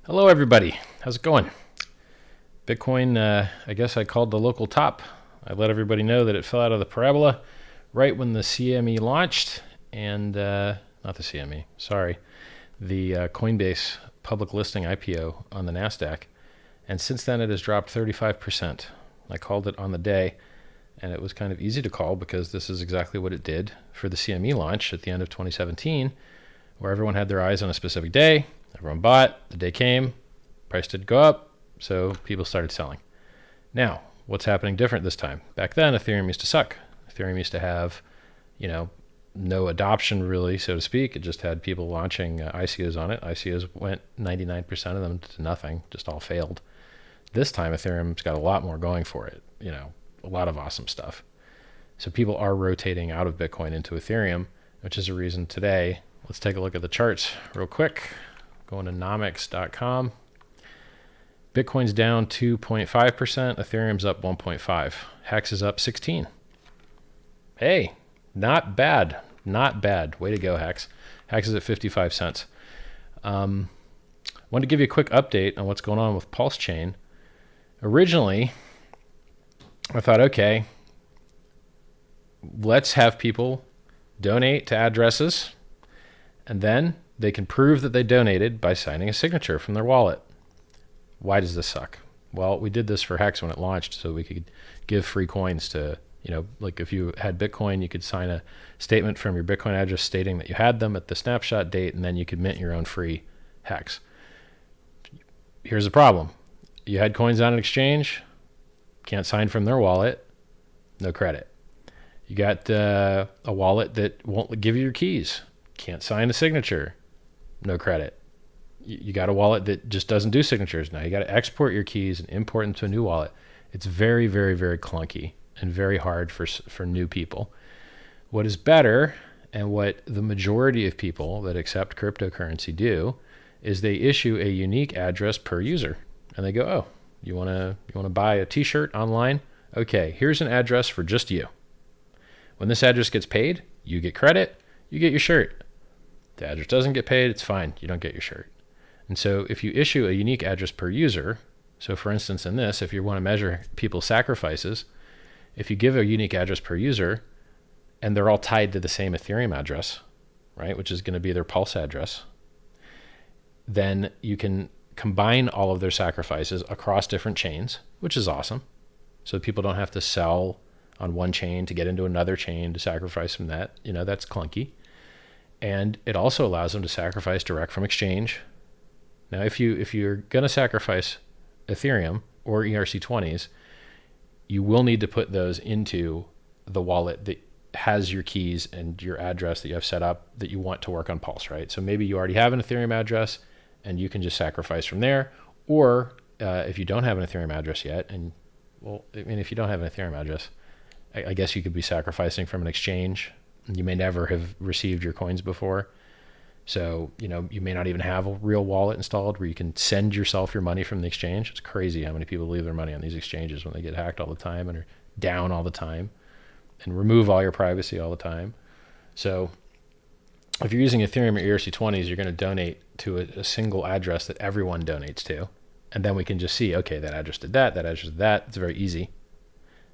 Hello, everybody. How's it going? Bitcoin, I guess I called the local top. I let everybody know that it fell out of the parabola right when the CME launched, and not the CME, sorry, the Coinbase public listing IPO on the NASDAQ. And since then, it has dropped 35%. I called it on the day, and it was kind of easy to call because this is exactly what it did for the CME launch at the end of 2017, where everyone had their eyes on a specific day. Everyone bought, the day came, price did go up, so people started selling. Now, what's happening different this time? Back then, Ethereum used to suck. Ethereum used to have, no adoption really, so to speak. It just had people launching ICOs on it. ICOs went 99% of them to nothing, just all failed. This time, Ethereum's got a lot more going for it, a lot of awesome stuff. So people are rotating out of Bitcoin into Ethereum, which is a reason today. Let's take a look at the charts real quick. Going to nomics.com. Bitcoin's down 2.5%. Ethereum's up 1.5%. Hex is up 16%. Hey, not bad. Not bad. Way to go, Hex. Hex is at 55 cents. Wanted to give you a quick update on what's going on with PulseChain. Originally, I thought, okay, let's have people donate to addresses, and then they can prove that they donated by signing a signature from their wallet. Why does this suck? Well, we did this for Hex when it launched, so we could give free coins to, like if you had Bitcoin, you could sign a statement from your Bitcoin address stating that you had them at the snapshot date, and then you could mint your own free Hex. Here's the problem. You had coins on an exchange, can't sign from their wallet, no credit. You got a wallet that won't give you your keys, can't sign a signature, no credit. You got a wallet that just doesn't do signatures. Now you got to export your keys and import them to a new wallet. It's very, very, very clunky and very hard for new people. What is better, and what the majority of people that accept cryptocurrency do, is they issue a unique address per user. And they go, oh, you want to buy a t-shirt online? Okay, here's an address for just you. When this address gets paid, you get credit, you get your shirt. The address doesn't get paid, it's fine, you don't get your shirt. And so if you issue a unique address per user, so for instance in this, if you want to measure people's sacrifices, if you give a unique address per user, and they're all tied to the same Ethereum address, right, which is going to be their Pulse address, then you can combine all of their sacrifices across different chains, which is awesome. So people don't have to sell on one chain to get into another chain to sacrifice from that. That's clunky. And it also allows them to sacrifice direct from exchange. Now, if you're going to sacrifice Ethereum or ERC20s, you will need to put those into the wallet that has your keys and your address that you have set up that you want to work on Pulse, right? So maybe you already have an Ethereum address and you can just sacrifice from there. Or if you don't have an Ethereum address yet, if you don't have an Ethereum address, I guess you could be sacrificing from an exchange. You may never have received your coins before. So, you may not even have a real wallet installed where you can send yourself your money from the exchange. It's crazy how many people leave their money on these exchanges when they get hacked all the time and are down all the time and remove all your privacy all the time. So if you're using Ethereum or ERC20s, you're going to donate to a single address that everyone donates to. And then we can just see, okay, that address did that address did that. It's very easy.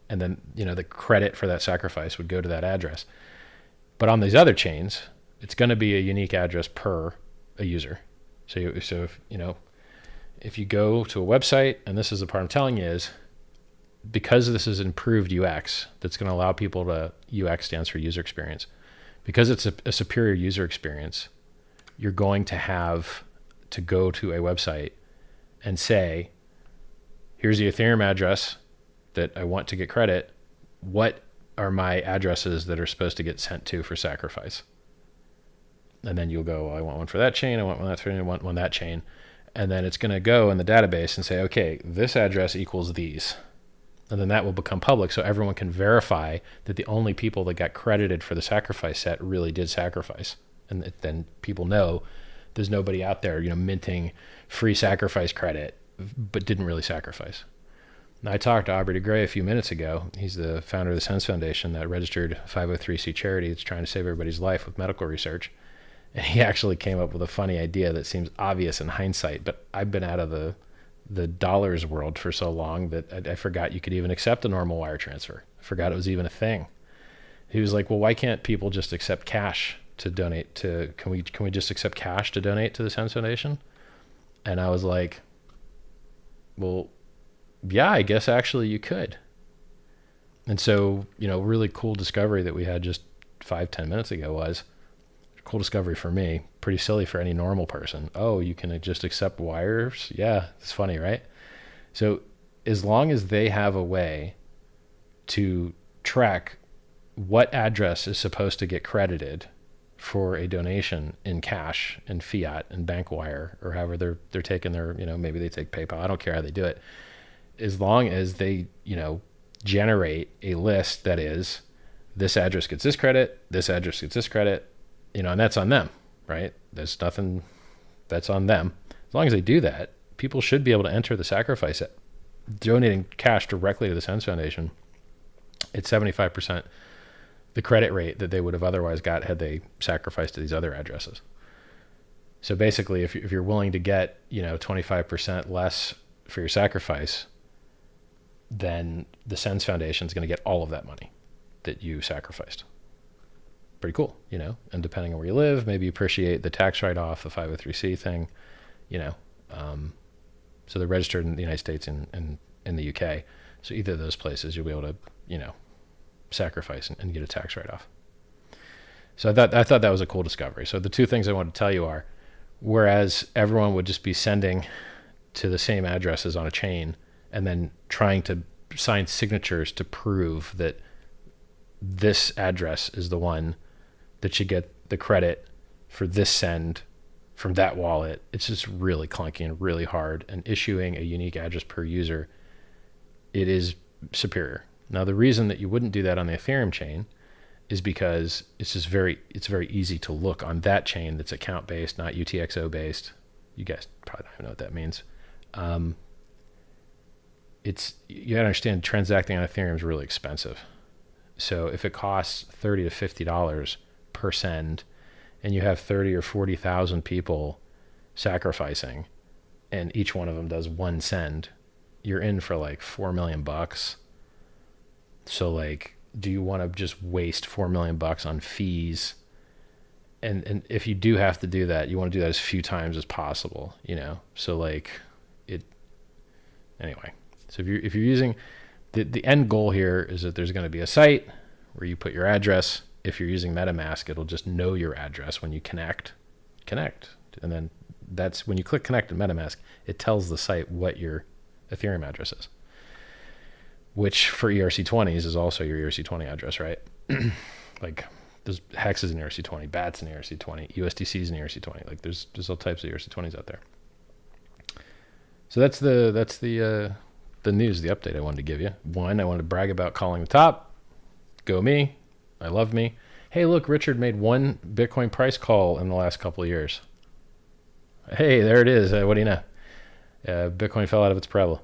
And then, the credit for that sacrifice would go to that address. But on these other chains, it's going to be a unique address per a user. So if you go to a website, and this is the part I'm telling you is, because this is improved UX, that's going to allow people to, UX stands for user experience. Because it's a superior user experience, you're going to have to go to a website and say, here's the Ethereum address that I want to get credit. What are my addresses that are supposed to get sent to for sacrifice? And then you'll go, I want one for that chain, I want one for that chain, I want one that chain. And then it's going to go in the database and say, okay, this address equals these. And then that will become public so everyone can verify that the only people that got credited for the sacrifice set really did sacrifice. And then people know there's nobody out there, minting free sacrifice credit, but didn't really sacrifice. Now, I talked to Aubrey de Grey a few minutes ago. He's the founder of the Sense Foundation, that registered 503c charity that's trying to save everybody's life with medical research. And he actually came up with a funny idea that seems obvious in hindsight, but I've been out of the dollars world for so long that I forgot you could even accept a normal wire transfer. I forgot it was even a thing. He was like, well, why can't people just accept cash to donate to, can we just accept cash to donate to the Sense Foundation? And I was like, well, yeah, I guess actually you could. And so, really cool discovery that we had just 5-10 minutes ago was, cool discovery for me, pretty silly for any normal person. Oh, you can just accept wires? Yeah, it's funny, right? So as long as they have a way to track what address is supposed to get credited for a donation in cash and fiat and bank wire, or however they're taking their, maybe they take PayPal. I don't care how they do it. As long as they, generate a list that is, this address gets this credit, this address gets this credit, and that's on them, right? There's nothing that's on them. As long as they do that, people should be able to enter the sacrifice at donating cash directly to the Sense Foundation. It's 75% the credit rate that they would have otherwise got had they sacrificed to these other addresses. So basically, if you're willing to get, 25% less for your sacrifice, then the Sense Foundation is going to get all of that money that you sacrificed. Pretty cool, and depending on where you live, maybe you appreciate the tax write-off, the 503c thing, so they're registered in the United States and in the UK. So either of those places, you'll be able to, sacrifice and get a tax write-off. So I thought that was a cool discovery. So the two things I wanted to tell you are, whereas everyone would just be sending to the same addresses on a chain and then trying to sign signatures to prove that this address is the one that should get the credit for this send from that wallet, it's just really clunky and really hard. And issuing a unique address per user, it is superior. Now, the reason that you wouldn't do that on the Ethereum chain is because it's very easy to look on that chain that's account based, not UTXO based. You guys probably don't even know what that means. You gotta understand, transacting on Ethereum is really expensive. So if it costs $30 to $50 per send, and you have 30 or 40,000 people sacrificing, and each one of them does one send, you're in for like $4 million. So like, do you want to just waste $4 million on fees? And if you do have to do that, you want to do that as few times as possible, So like anyway. So if you're using the end goal here is that there's going to be a site where you put your address. If you're using MetaMask, it'll just know your address when you connect. And then that's when you click connect in MetaMask, it tells the site what your Ethereum address is, which for ERC20s is also your ERC20 address, right? Like there's Hex is an ERC20, BAT's an ERC20, USDC is an ERC20. Like there's all types of ERC20s out there. So that's the news, the update I wanted to give you. One, I wanted to brag about calling the top. Go me. I love me. Hey, look, Richard made one Bitcoin price call in the last couple of years. Hey, there it is. What do you know? Bitcoin fell out of its parabol.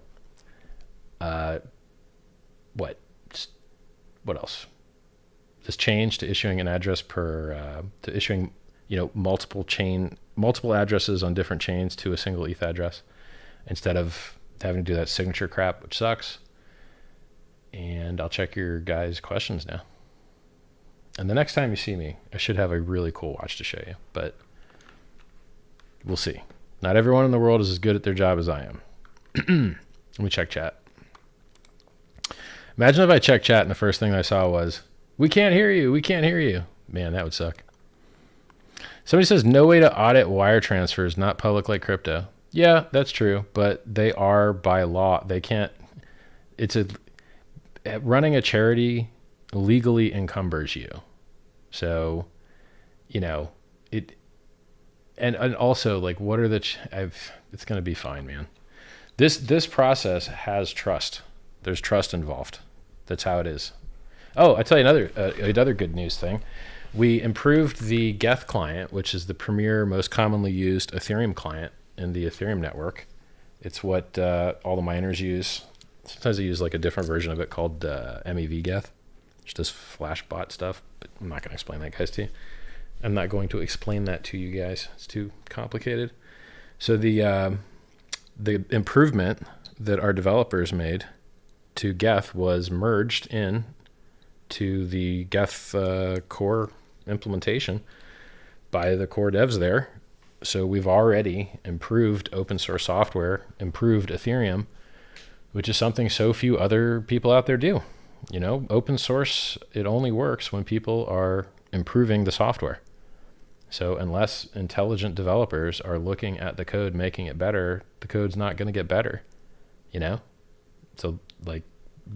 What else? This change to issuing an address to issuing, multiple addresses on different chains to a single ETH address instead of having to do that signature crap, which sucks. And I'll check your guys' questions now. And the next time you see me, I should have a really cool watch to show you, but we'll see. Not everyone in the world is as good at their job as I am. Let me check chat. Imagine if I checked chat and the first thing I saw was, we can't hear you, we can't hear you. Man, that would suck. Somebody says, no way to audit wire transfers, not public like crypto. Yeah, that's true, but they are by law. They can't, running a charity legally encumbers you. So, and also like, what are it's going to be fine, man. This process has trust. There's trust involved. That's how it is. Oh, I tell you another good news thing. We improved the Geth client, which is the premier, most commonly used Ethereum client in the Ethereum network. It's what all the miners use. Sometimes they use like a different version of it called MEV Geth, which does flash bot stuff, but I'm not going to explain that, guys, to you. I'm not going to explain that to you guys. It's too complicated. So the improvement that our developers made to Geth was merged in to the Geth core implementation by the core devs there. So we've already improved open source software, improved Ethereum, which is something so few other people out there do. You know, open source, it only works when people are improving the software. So unless intelligent developers are looking at the code, making it better, the code's not going to get better, you know? So like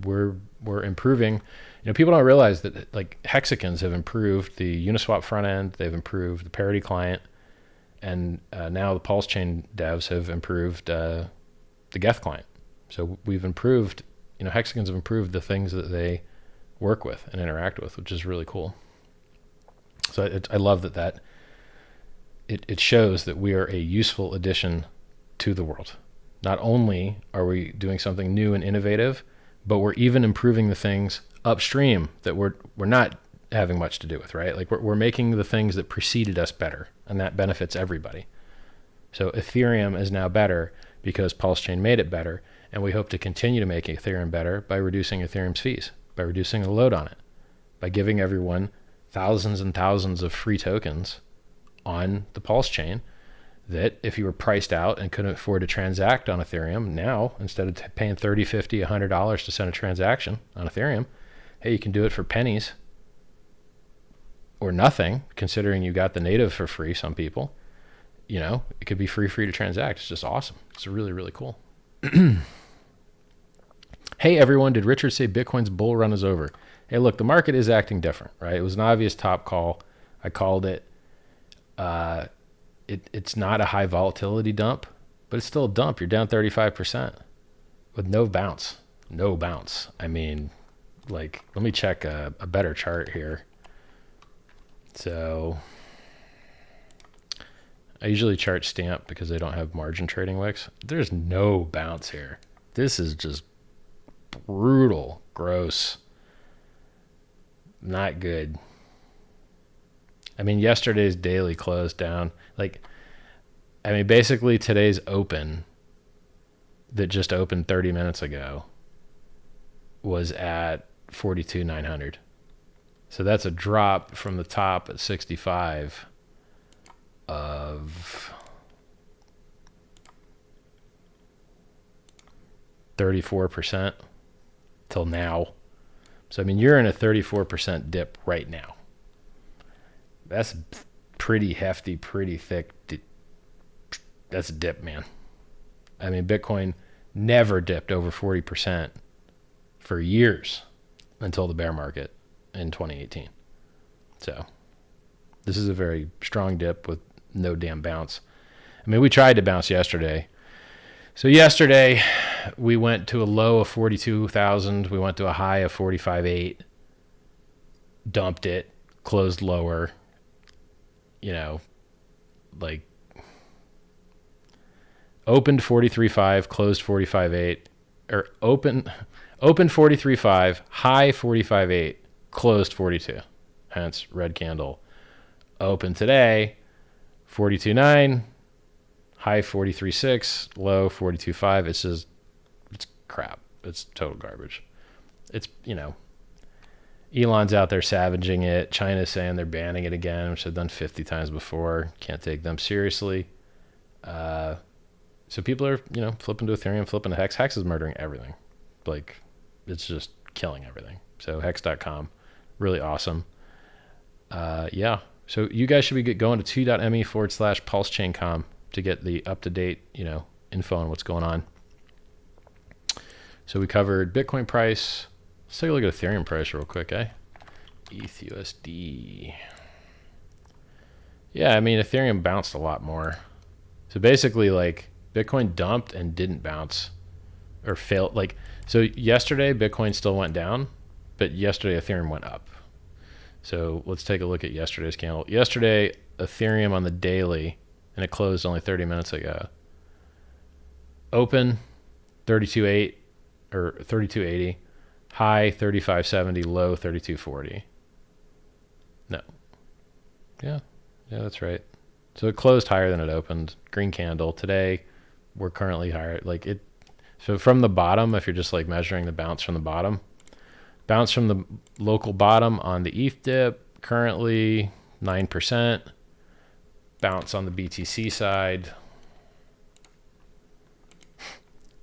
we're improving, you know, people don't realize that like hexagons have improved the Uniswap front end, they've improved the parity client, and now the PulseChain devs have improved the Geth client. So we've improved, you know, hexagons have improved the things that they work with and interact with, which is really cool. So I love that it shows that we are a useful addition to the world. Not only are we doing something new and innovative, but we're even improving the things upstream that we're not having much to do with, right? Like we're making the things that preceded us better, and that benefits everybody. So Ethereum is now better because PulseChain made it better, and we hope to continue to make Ethereum better by reducing Ethereum's fees, by reducing the load on it, by giving everyone thousands and thousands of free tokens on the PulseChain that if you were priced out and couldn't afford to transact on Ethereum, now instead of paying $30, $50, $100 to send a transaction on Ethereum, hey, you can do it for pennies or nothing, considering you got the native for free. Some people, you know, it could be free to transact. It's just awesome. It's really, really cool. Hey everyone, did Richard say Bitcoin's bull run is over? Hey, look, the market is acting different, right? It was an obvious top call. I called it. It's not a high volatility dump, but it's still a dump. You're down 35% with no bounce. No bounce. I mean, like, let me check a better chart here. So I usually chart stamp because they don't have margin trading wicks. There's no bounce here. This is just brutal, gross, not good. I mean, yesterday's daily closed down. Like, I mean, basically today's open that just opened 30 minutes ago was at 42,900. So that's a drop from the top at 65 of 34% till now. So, I mean, you're in a 34% dip right now. That's pretty hefty, pretty thick. That's a dip, man. I mean, Bitcoin never dipped over 40% for years until the bear market in 2018. So this is a very strong dip with no damn bounce. I mean, we tried to bounce yesterday. So yesterday we went to a low of 42,000. We went to a high of 45.8, dumped it, closed lower, you know, like opened 43.5, closed 45.8, or opened 43.5, high 45.8, closed 42. Hence red candle. Open today 42.9, high 43.6, low 42.5. It's just, it's crap. It's total garbage. It's, you know, Elon's out there savaging it. China's saying they're banning it again, which they've done 50 times before. Can't take them seriously. So people are, you know, flipping to Ethereum, flipping to Hex. Hex is murdering everything. Like, it's just killing everything. So hex.com, really awesome. Yeah. So you guys should be going to t.me/PulseChainCom to get the up-to-date, you know, info on what's going on. So we covered Bitcoin price. Let's take a look at Ethereum price real quick, eh? ETH USD. Yeah, I mean, Ethereum bounced a lot more. So basically, like, Bitcoin dumped and didn't bounce or failed. Like, so yesterday, Bitcoin still went down, but yesterday, Ethereum went up. So let's take a look at yesterday's candle. Yesterday, Ethereum on the daily, and it closed only 30 minutes ago. Open 32.8 or 32.80, high 35.70, low 32.40. No. Yeah, Yeah, that's right. So it closed higher than it opened. Green candle. Today, we're currently higher. Like it. So from the bottom, if you're just like measuring the bounce from the bottom, bounce from the local bottom on the ETH dip, currently 9%. Bounce on the BTC side,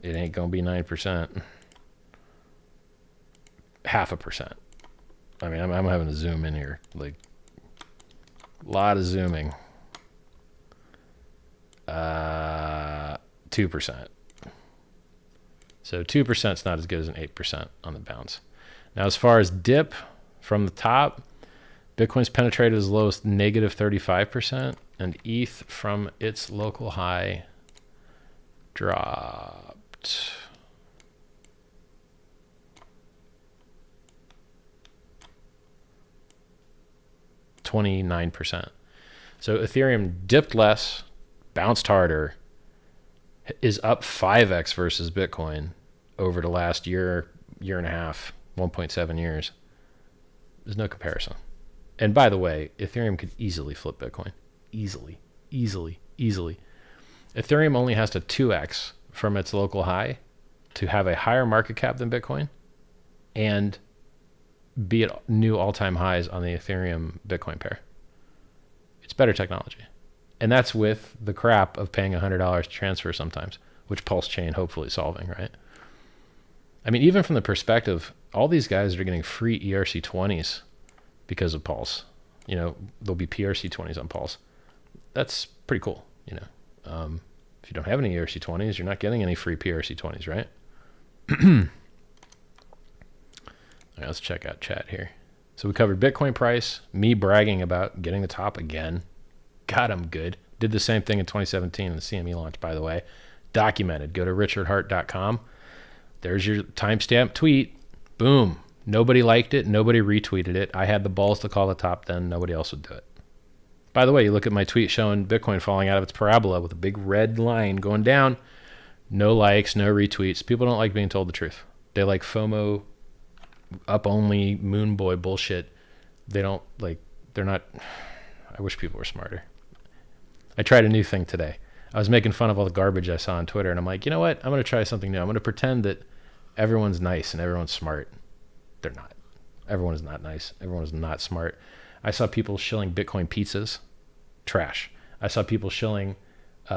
it ain't gonna be 9%. 0.5%. I mean, I'm having to zoom in here, like a lot of zooming. 2%. So 2% is not as good as an 8% on the bounce. Now, as far as dip from the top, Bitcoin's penetrated as low as negative 35%, and ETH from its local high dropped 29%. So Ethereum dipped less, bounced harder, is up 5x versus Bitcoin over the last year, year and a half, 1.7 years. There's no comparison. And by the way, Ethereum could easily flip Bitcoin. Easily. Ethereum only has to 2x from its local high to have a higher market cap than Bitcoin and be at new all-time highs on the Ethereum Bitcoin pair. It's better technology. And that's with the crap of paying $100 to transfer sometimes, which PulseChain hopefully is solving, right? I mean, even from the perspective, all these guys are getting free ERC20s because of Pulse. You know, there'll be PRC20s on Pulse. That's pretty cool, you know. If you don't have any ERC20s, you're not getting any free PRC20s, right? All right, let's check out chat here. So we covered Bitcoin price, me bragging about getting the top again. God, I'm good. Did the same thing in 2017 in the CME launch, by the way. Documented. Go to richardhart.com. There's your timestamp tweet. Boom. Nobody liked it. Nobody retweeted it. I had the balls to call the top then. Nobody else would do it. By the way, you look at my tweet showing Bitcoin falling out of its parabola with a big red line going down. No likes, no retweets. People don't like being told the truth. They like FOMO, up-only, moon boy bullshit. They don't like, they're not, I wish people were smarter. I tried a new thing today. I was making fun of all the garbage I saw on Twitter, and I'm like, you know what? I'm going to try something new. I'm going to pretend that everyone's nice and everyone's smart. They're not. Everyone is not nice. Everyone is not smart. I saw people shilling Bitcoin pizzas. Trash. I saw people shilling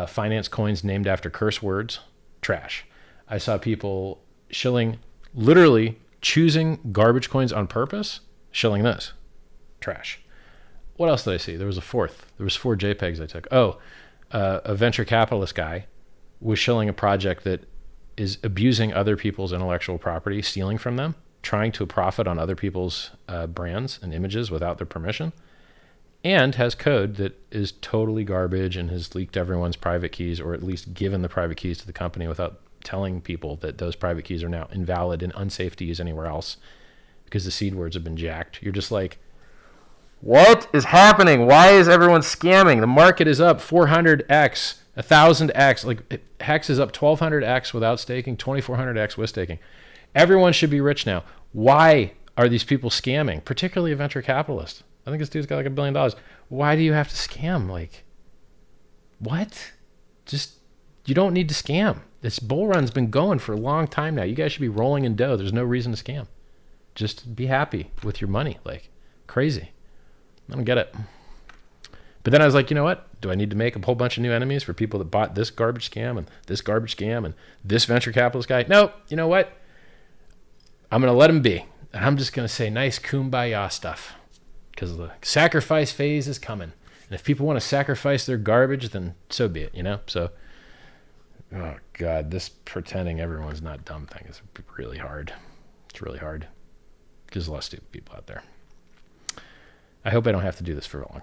finance coins named after curse words. Trash. I saw people shilling, literally choosing garbage coins on purpose, shilling those. Trash. What else did I see? There was a fourth. There was 4 JPEGs I took. Oh, a venture capitalist guy was shilling a project that is abusing other people's intellectual property, stealing from them, trying to profit on other people's brands and images without their permission, and has code that is totally garbage and has leaked everyone's private keys, or at least given the private keys to the company without telling people that those private keys are now invalid and unsafe to use anywhere else because the seed words have been jacked. You're just like, what is happening? Why is everyone scamming? The market is up 400x, 1,000x. Like Hex is up 1,200x without staking, 2,400x with staking. Everyone should be rich now. Why are these people scamming? Particularly a venture capitalist. I think this dude's got like $1 billion. Why do you have to scam? Like, what? Just, you don't need to scam. This bull run's been going for a long time now. You guys should be rolling in dough. There's no reason to scam. Just be happy with your money. Like, crazy. I don't get it. But then I was like, you know what? Do I need to make a whole bunch of new enemies for people that bought this garbage scam and this garbage scam and this venture capitalist guy? No, you know what? I'm going to let him be. And I'm just going to say nice kumbaya stuff because the sacrifice phase is coming. And if people want to sacrifice their garbage, then so be it, you know? So, oh, God, this pretending everyone's not dumb thing is really hard. It's really hard because there's a lot of stupid people out there. I hope I don't have to do this for long.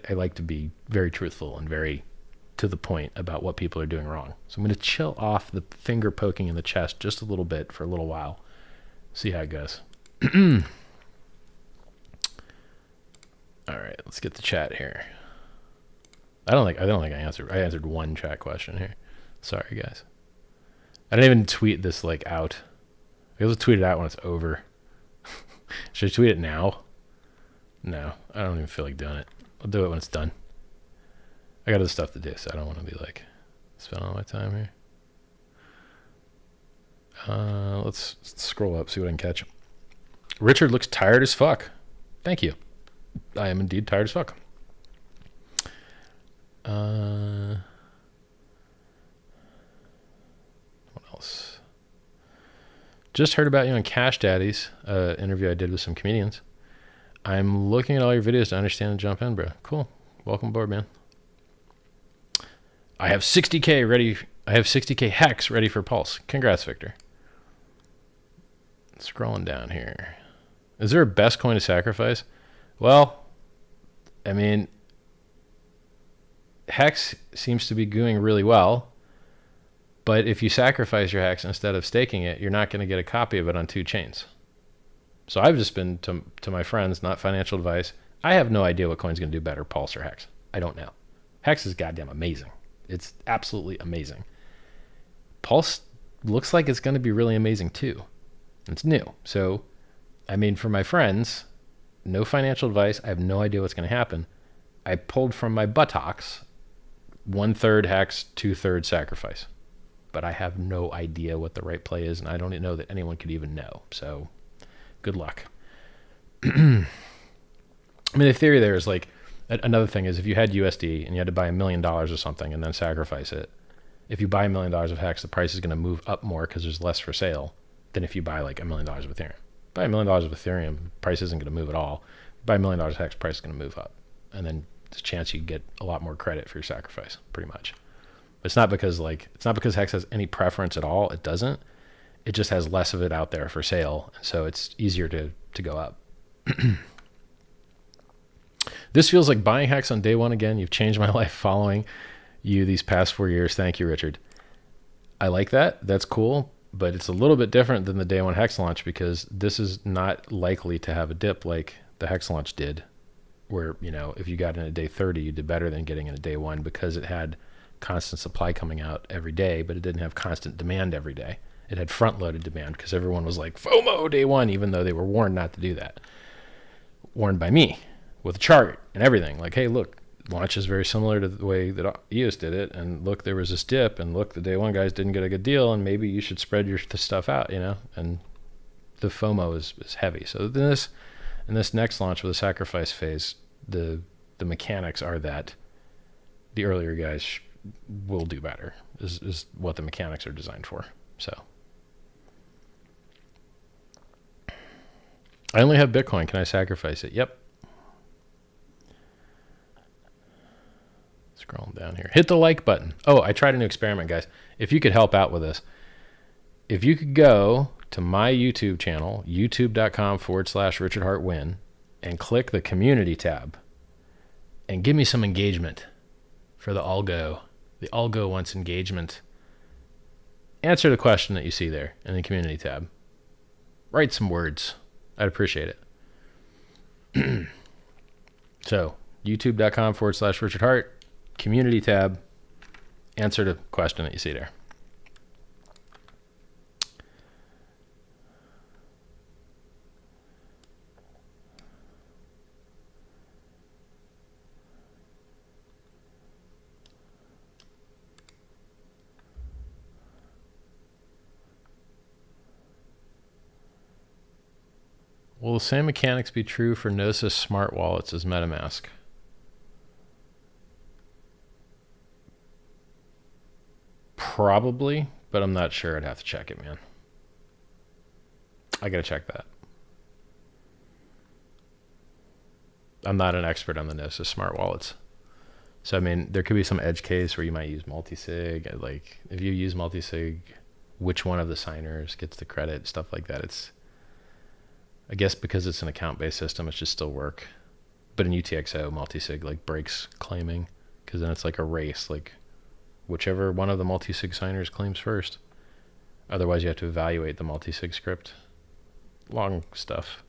I like to be very truthful and very to the point about what people are doing wrong. So I'm going to chill off the finger poking in the chest just a little bit for a little while. See how it goes. All right, let's get the chat here. I don't think I answered. I answered one chat question here. Sorry, guys. I didn't even tweet this like out. I'll tweet it out when it's over. Should I tweet it now? No, I don't even feel like doing it. I'll do it when it's done. I got other stuff to do, so I don't want to be like spend all my time here. Let's scroll up, see what I can catch. Richard looks tired as fuck. Thank you. I am indeed tired as fuck. What else? Just heard about you on Cash Daddies, interview I did with some comedians. I'm looking at all your videos to understand and jump in, bro. Cool. Welcome aboard, man. I have 60K ready. I have 60K hex ready for Pulse. Congrats, Victor. Scrolling down here. Is there a best coin to sacrifice? Well, I mean, hex seems to be doing really well, but if you sacrifice your hex instead of staking it, you're not going to get a copy of it on 2 chains. So I've just been to my friends, not financial advice. I have no idea what coin's going to do better, Pulse or hex. I don't know. Hex is goddamn amazing. It's absolutely amazing. Pulse looks like it's going to be really amazing too. It's new. So, I mean, for my friends, no financial advice. I have no idea what's going to happen. I pulled from my buttocks 1/3 hex, 2/3 sacrifice. But I have no idea what the right play is, and I don't know that anyone could even know. So, good luck. I mean, the theory there is like, another thing is if you had USD and you had to buy $1 million or something and then sacrifice it, if you buy $1 million of hex, the price is going to move up more because there's less for sale than if you buy like $1 million of Ethereum. Buy $1 million of Ethereum, price isn't going to move at all. Buy $1 million of hex, price is going to move up. And then there's a chance you get a lot more credit for your sacrifice, pretty much. But it's not because hex has any preference at all. It doesn't. It just has less of it out there for sale. So it's easier to go up. This feels like buying hex on day one again. You've changed my life following you these past 4 years. Thank you, Richard. I like that. That's cool. But it's a little bit different than the day one hex launch because this is not likely to have a dip like the hex launch did, where, you know, if you got in at day 30, you did better than getting in at day one because it had constant supply coming out every day, but it didn't have constant demand every day. It had front-loaded demand because everyone was like, FOMO day one, even though they were warned not to do that. Warned by me with a chart and everything. Like, hey, look, launch is very similar to the way that EOS did it. And look, there was this dip. And look, the day one guys didn't get a good deal. And maybe you should spread your stuff out, you know. And the FOMO is heavy. So in this next launch with the sacrifice phase, the mechanics are that the earlier guys will do better, is what the mechanics are designed for. So I only have Bitcoin. Can I sacrifice it? Yep. Scrolling down here. Hit the like button. Oh, I tried a new experiment, guys. If you could help out with this, if you could go to my YouTube channel, youtube.com/RichardHartWin, and click the community tab and give me some engagement for the algo. The algo wants engagement. Answer the question that you see there in the community tab. Write some words. I'd appreciate it. So, youtube.com/RichardHart, community tab, answer the question that you see there. Will the same mechanics be true for Gnosis smart wallets as MetaMask? Probably, but I'm not sure. I'd have to check it, man. I gotta check that. I'm not an expert on the Gnosis smart wallets. So, I mean, there could be some edge case where you might use multi-sig. Like, if you use multi-sig, which one of the signers gets the credit, stuff like that. It's, I guess because it's an account-based system, it should still work. But in UTXO, multi-sig like breaks claiming, because then it's like a race, like whichever one of the multi-sig signers claims first. Otherwise, you have to evaluate the multi-sig script. Long stuff.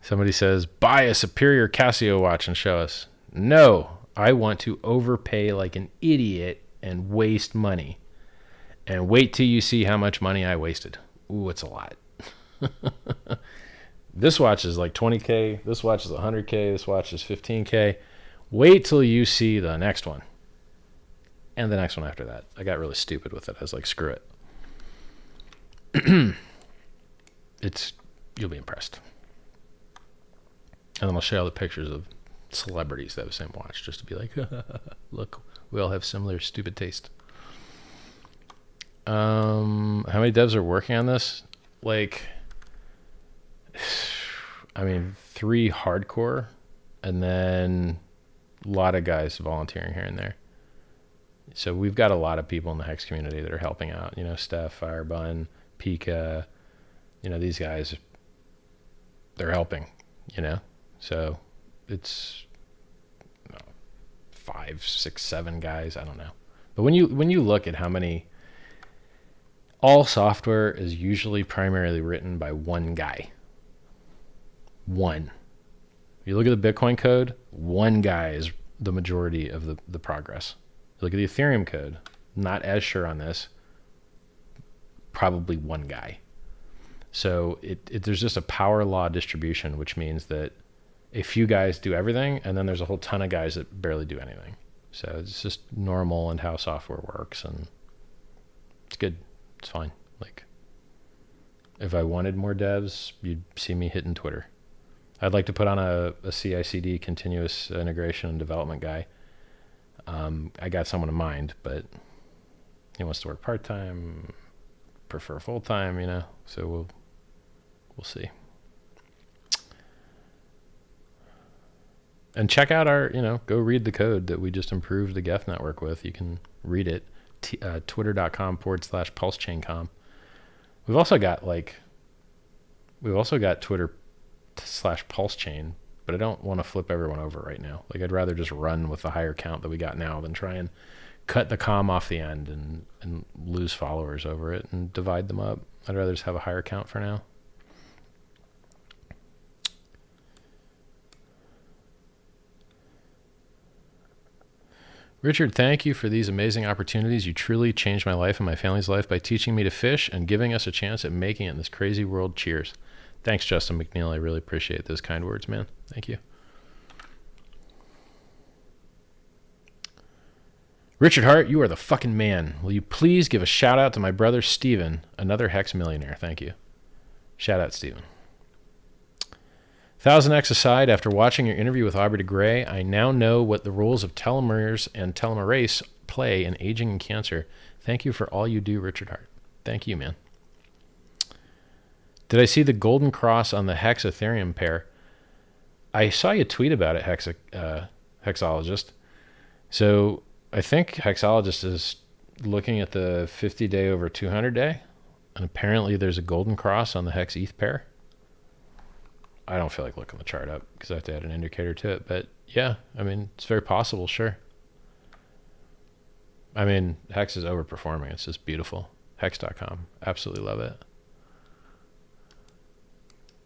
Somebody says, buy a superior Casio watch and show us. No, I want to overpay like an idiot and waste money. And wait till you see how much money I wasted. Ooh, it's a lot. This watch is like 20K. This watch is 100K. This watch is 15K. Wait till you see the next one. And the next one after that. I got really stupid with it. I was like, screw it. You'll be impressed. And then I'll share all the pictures of celebrities that have the same watch, just to be like, look, we all have similar stupid taste. How many devs are working on this? Like, I mean, 3 hardcore, and then a lot of guys volunteering here and there. So we've got a lot of people in the Hex community that are helping out. You know, Steph, Firebun, Pika, you know, these guys, they're helping, you know. So it's 5, 6, 7 guys, I don't know. But when you look at how many, all software is usually primarily written by one guy. One. You look at the Bitcoin code, one guy is the majority of the progress. You look at the Ethereum code, not as sure on this, probably one guy. So there's just a power law distribution, which means that a few guys do everything, and then there's a whole ton of guys that barely do anything. So it's just normal and how software works, and it's good. It's fine. Like, if I wanted more devs, you'd see me hitting Twitter. I'd like to put on a CI/CD, continuous integration and development guy. I got someone in mind, but he wants to work part-time, prefer full-time, you know, so we'll see. And check out our, you know, go read the code that we just improved the Geth network with. You can read it, twitter.com/PulseChainCom. We've also got Twitter/PulseChain, but I don't want to flip everyone over right now. Like, I'd rather just run with the higher count that we got now than try and cut the com off the end and lose followers over it and divide them up. I'd rather just have a higher count for now. Richard, thank you for these amazing opportunities. You truly changed my life and my family's life by teaching me to fish and giving us a chance at making it in this crazy world. Cheers. Thanks, Justin McNeil. I really appreciate those kind words, man. Thank you. Richard Hart, you are the fucking man. Will you please give a shout out to my brother, Steven, another Hex millionaire? Thank you. Shout out, Steven. 1000x aside, after watching your interview with Aubrey de Grey, I now know what the roles of telomeres and telomerase play in aging and cancer. Thank you for all you do, Richard Hart. Thank you, man. Did I see the golden cross on the Hex Ethereum pair? I saw you tweet about it, Hexologist. So I think Hexologist is looking at the 50-day over 200-day, and apparently there's a golden cross on the Hex ETH pair. I don't feel like looking the chart up because I have to add an indicator to it. But yeah, I mean, it's very possible, sure. I mean, Hex is overperforming. It's just beautiful. Hex.com. Absolutely love it.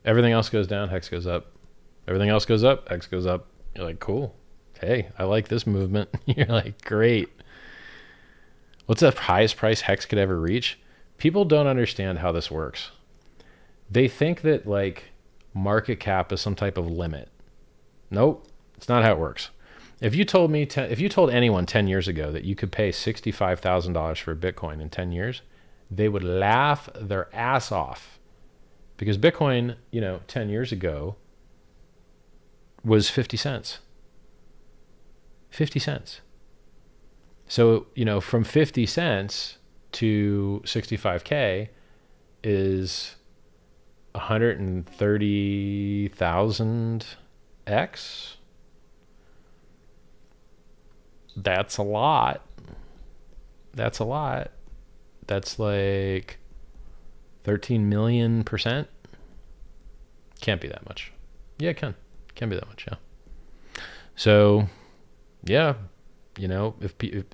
Everything else goes down, Hex goes up. Everything else goes up, Hex goes up. You're like, cool. Hey, I like this movement. You're like, great. What's the highest price Hex could ever reach? People don't understand how this works. They think that, like, market cap is some type of limit. Nope, it's not how it works. If you told anyone 10 years ago that you could pay $65,000 for Bitcoin in 10 years, they would laugh their ass off, because Bitcoin, 10 years ago was 50 cents. 50 cents. So, from 50 cents to 65K is 130,000x. That's a lot. That's a lot. That's like 13 million%. Can't be that much. Yeah, it can. Can be that much, yeah. So, yeah,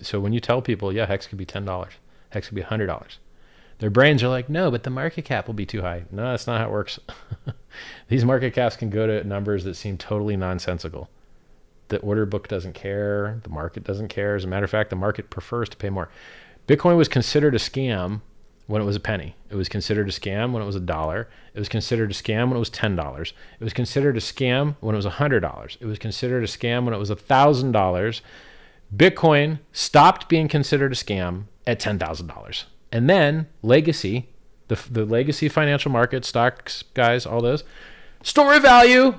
so when you tell people, yeah, Hex could be $10, Hex could be $100, their brains are like, no, but the market cap will be too high. No, that's not how it works. These market caps can go to numbers that seem totally nonsensical. The order book doesn't care. The market doesn't care. As a matter of fact, the market prefers to pay more. Bitcoin was considered a scam when it was a penny. It was considered a scam when it was $1. It was considered a scam when it was $10. It was considered a scam when it was $100. It was considered a scam when it was $1,000. Bitcoin stopped being considered a scam at $10,000. And then legacy, the legacy financial market, stocks guys, all those, store of value.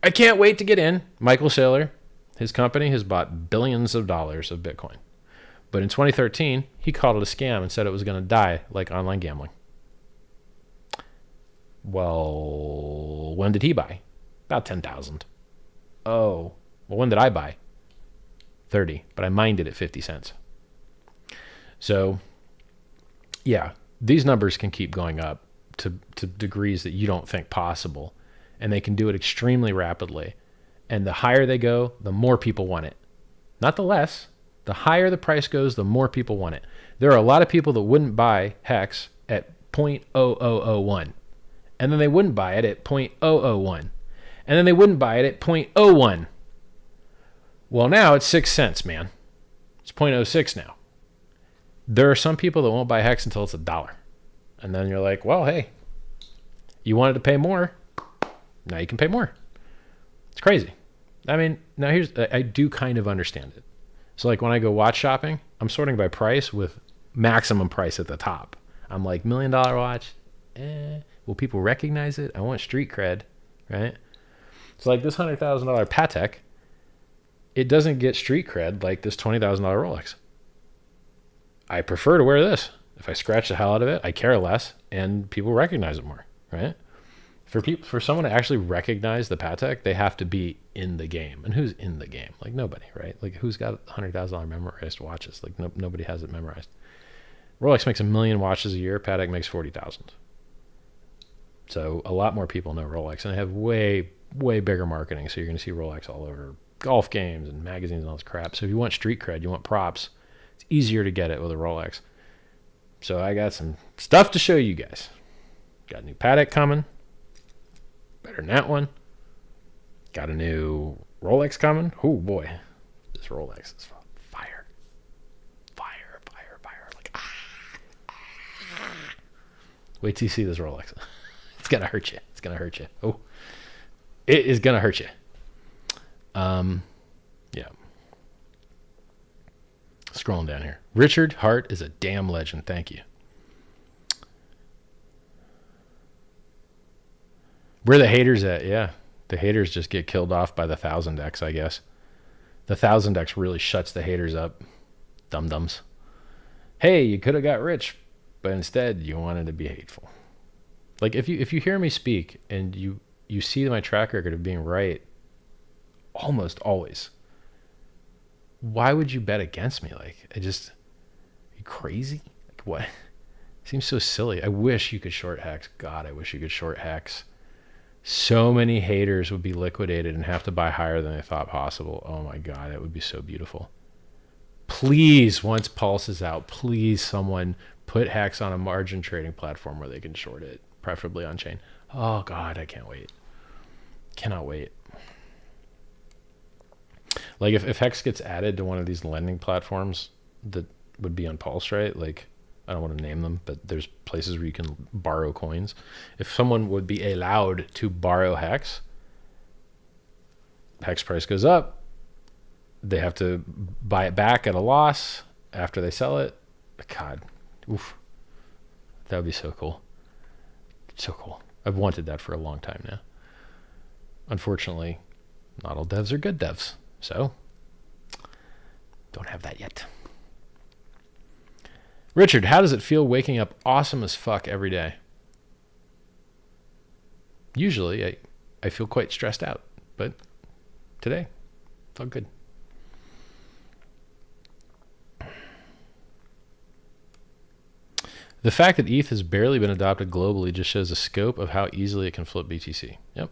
I can't wait to get in. Michael Saylor, his company has bought billions of dollars of Bitcoin. But in 2013, he called it a scam and said it was going to die like online gambling. Well, when did he buy? About 10,000. Oh, well, when did I buy? 30, but I mined it at 50 cents. So, yeah, these numbers can keep going up to degrees that you don't think possible, and they can do it extremely rapidly. And the higher they go, the more people want it. Not the less. The higher the price goes, the more people want it. There are a lot of people that wouldn't buy HEX at 0.0001, and then they wouldn't buy it at 0.001, and then they wouldn't buy it at 0.01. Well, now it's 6 cents, man. It's 0.06 now. There are some people that won't buy HEX until it's $1. And then you're like, well, hey, you wanted to pay more. Now you can pay more. It's crazy. I mean, now I do kind of understand it. So like when I go watch shopping, I'm sorting by price with maximum price at the top. I'm like, $1 million watch. Will people recognize it? I want street cred, right? So like this $100,000 Patek, it doesn't get street cred like this $20,000 Rolex. I prefer to wear this. If I scratch the hell out of it, I care less, and people recognize it more, right? For someone to actually recognize the Patek, they have to be in the game. And who's in the game? Like nobody, right? Like who's got $100,000 memorized watches? Like nobody has it memorized. Rolex makes 1 million watches a year. Patek makes 40,000. So a lot more people know Rolex, and they have way bigger marketing. So you're going to see Rolex all over golf games and magazines and all this crap. So if you want street cred, you want props, it's easier to get it with a Rolex. So I got some stuff to show you guys. Got a new Patek coming. Better than that one. Got a new Rolex coming. Oh boy, this Rolex is fire. Like Wait till you see this Rolex. It's gonna hurt you. Oh, it is gonna hurt you. Yeah. Scrolling down here. Richard Hart is a damn legend. Thank you. Where the haters at? Yeah. The haters just get killed off by the 1000X, I guess. The 1000X really shuts the haters up. Dum-dums. Hey, you could have got rich, but instead you wanted to be hateful. Like if you hear me speak and you see my track record of being right almost always, why would you bet against me? Like, are you crazy? Like what? It seems so silly. I wish you could short HEX. God, I wish you could short HEX. So many haters would be liquidated and have to buy higher than they thought possible. Oh my God, that would be so beautiful. Please, once Pulse is out, please someone put HEX on a margin trading platform where they can short it, preferably on chain. Oh God, I can't wait. Cannot wait. Like if HEX gets added to one of these lending platforms that would be on Pulse, right? Like, I don't want to name them, but there's places where you can borrow coins. If someone would be allowed to borrow HEX, HEX price goes up. They have to buy it back at a loss after they sell it. God, oof. That would be so cool. So cool. I've wanted that for a long time now. Unfortunately, not all devs are good devs. So, don't have that yet. Richard, how does it feel waking up awesome as fuck every day? Usually, I feel quite stressed out, but today, felt good. The fact that ETH has barely been adopted globally just shows the scope of how easily it can flip BTC. Yep.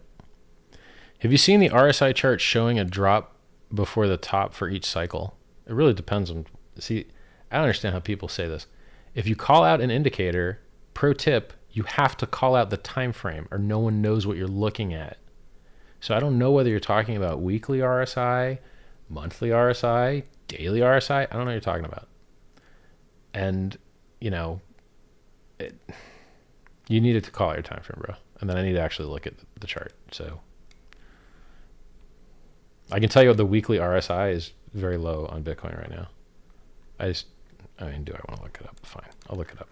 Have you seen the RSI chart showing a drop before the top for each cycle? It really depends on, see, I don't understand how people say this. If you call out an indicator, pro tip, you have to call out the time frame or no one knows what you're looking at. So I don't know whether you're talking about weekly RSI, monthly RSI, daily RSI. I don't know what you're talking about. And, you know, You needed to call out your time frame, bro. And then I need to actually look at the chart. So I can tell you the weekly RSI is very low on Bitcoin right now. I mean, do I want to look it up? Fine, I'll look it up.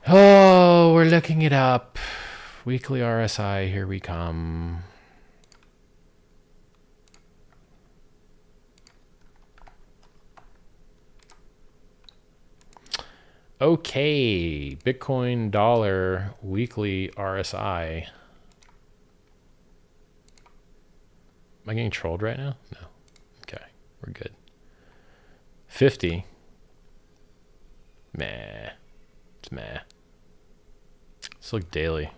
Oh, we're looking it up. Weekly RSI, here we come. Okay, Bitcoin dollar weekly RSI. Am I getting trolled right now? No. Okay, we're good. 50. Meh. It's meh. Let's look daily.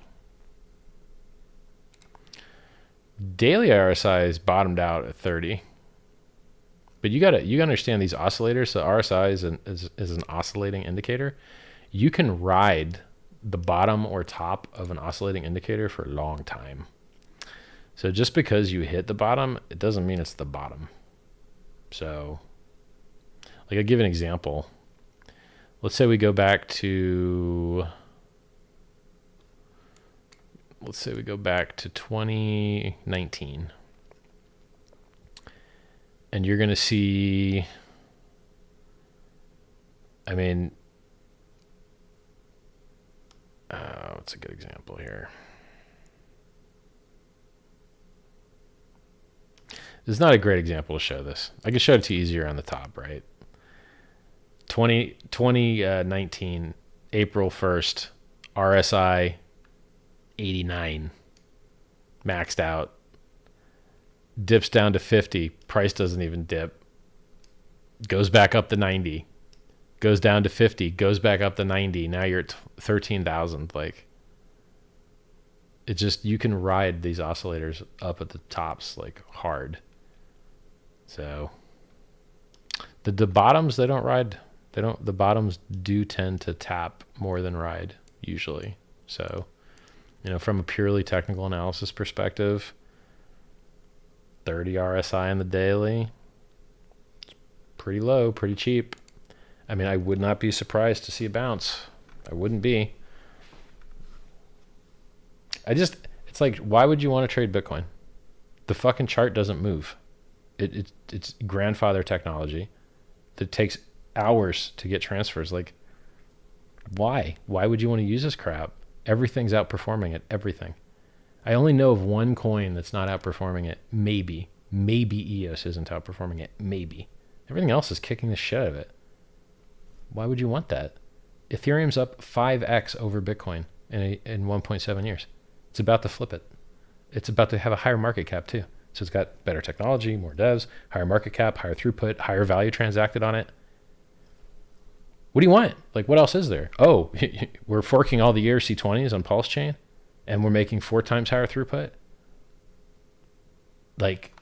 Daily RSI is bottomed out at 30. But you gotta understand these oscillators. So RSI is an oscillating indicator. You can ride the bottom or top of an oscillating indicator for a long time. So just because you hit the bottom, it doesn't mean it's the bottom. So, like, I'll give an example. Let's say we go back to 2019. And you're going to see, I mean, what's a good example here? This is not a great example to show this. I can show it to you easier on the top, right? 2019, April 1st, RSI 89, maxed out. Dips down to 50, price doesn't even dip, goes back up to 90, goes down to 50, goes back up to 90. Now you're at 13,000. Like, it just, you can ride these oscillators up at the tops like hard. So the bottoms, they don't ride. The bottoms do tend to tap more than ride usually. So, you know, from a purely technical analysis perspective, 30 RSI in the daily, it's pretty low, pretty cheap. I mean, I would not be surprised to see a bounce. I wouldn't be. It's like, why would you want to trade Bitcoin? The fucking chart doesn't move. It's grandfather technology that takes hours to get transfers. Like, why? Why would you want to use this crap? Everything's outperforming it, everything. I only know of one coin that's not outperforming it. Maybe EOS isn't outperforming it. Maybe. Everything else is kicking the shit out of it. Why would you want that? Ethereum's up 5x over Bitcoin in 1.7 years. It's about to flip it. It's about to have a higher market cap too. So it's got better technology, more devs, higher market cap, higher throughput, higher value transacted on it. What do you want? Like, what else is there? Oh, we're forking all the ERC20s on PulseChain, and we're making 4 times higher throughput. Like,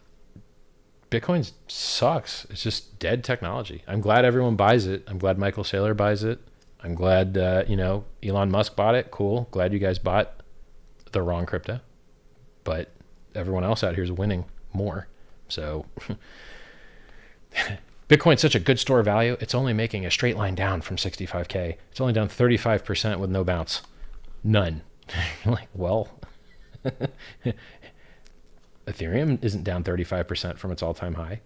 Bitcoin sucks. It's just dead technology. I'm glad everyone buys it. I'm glad Michael Saylor buys it. I'm glad, Elon Musk bought it. Cool. Glad you guys bought the wrong crypto. But everyone else out here is winning more. So Bitcoin's such a good store of value. It's only making a straight line down from 65K. It's only down 35% with no bounce. None. Like, well, Ethereum isn't down 35% from its all-time high.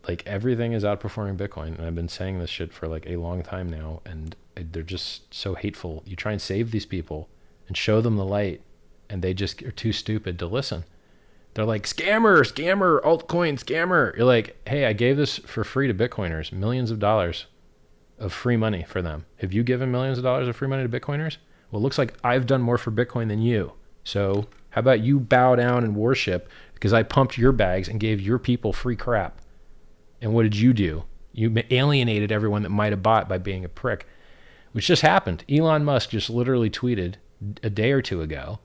Like, everything is outperforming Bitcoin. And I've been saying this shit for like a long time now, and they're just so hateful. You try and save these people and show them the light, and they just are too stupid to listen. They're like, scammer, altcoin, scammer. You're like, hey, I gave this for free to Bitcoiners, millions of dollars of free money for them. Have you given millions of dollars of free money to Bitcoiners? Well, it looks like I've done more for Bitcoin than you. So how about you bow down and worship, because I pumped your bags and gave your people free crap. And what did you do? You alienated everyone that might have bought by being a prick, which just happened. Elon Musk just literally tweeted a day or two ago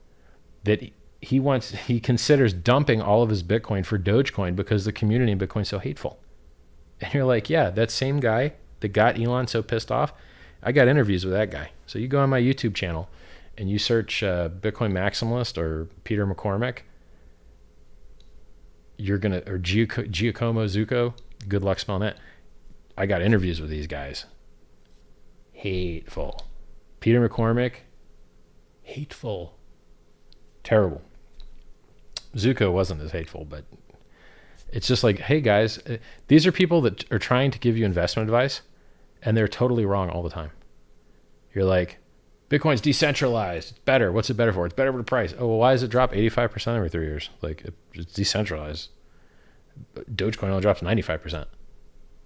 that he considers dumping all of his Bitcoin for Dogecoin because the community in Bitcoin is so hateful. And you're like, yeah, that same guy that got Elon so pissed off, I got interviews with that guy. So you go on my YouTube channel and you search Bitcoin Maximalist or Peter McCormick, you're gonna, or Giacomo Zucco, good luck spelling that. I got interviews with these guys. Hateful. Peter McCormick, hateful. Terrible. Zuko wasn't as hateful, but it's just like, hey guys, these are people that are trying to give you investment advice, and they're totally wrong all the time. You're like, Bitcoin's decentralized. It's better. What's it better for? It's better for the price. Oh, well, why does it drop 85% every 3 years? Like, it's decentralized. Dogecoin only drops 95%.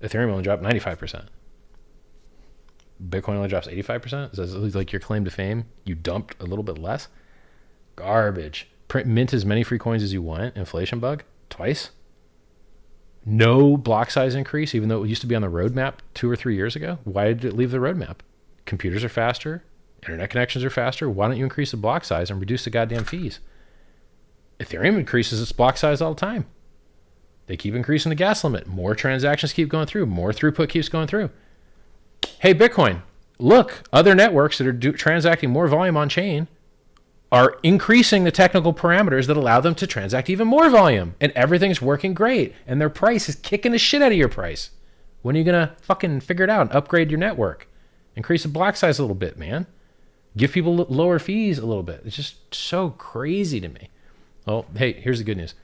Ethereum only dropped 95%. Bitcoin only drops 85%? Is that like your claim to fame? You dumped a little bit less? Garbage. Mint as many free coins as you want. Inflation bug? Twice? No block size increase, even though it used to be on the roadmap 2 or 3 years ago? Why did it leave the roadmap? Computers are faster. Internet connections are faster. Why don't you increase the block size and reduce the goddamn fees? Ethereum increases its block size all the time. They keep increasing the gas limit. More transactions keep going through. More throughput keeps going through. Hey, Bitcoin, look, other networks that are transacting more volume on chain are increasing the technical parameters that allow them to transact even more volume. And everything's working great. And their price is kicking the shit out of your price. When are you going to fucking figure it out and upgrade your network? Increase the block size a little bit, man. Give people lower fees a little bit. It's just so crazy to me. Well, hey, here's the good news.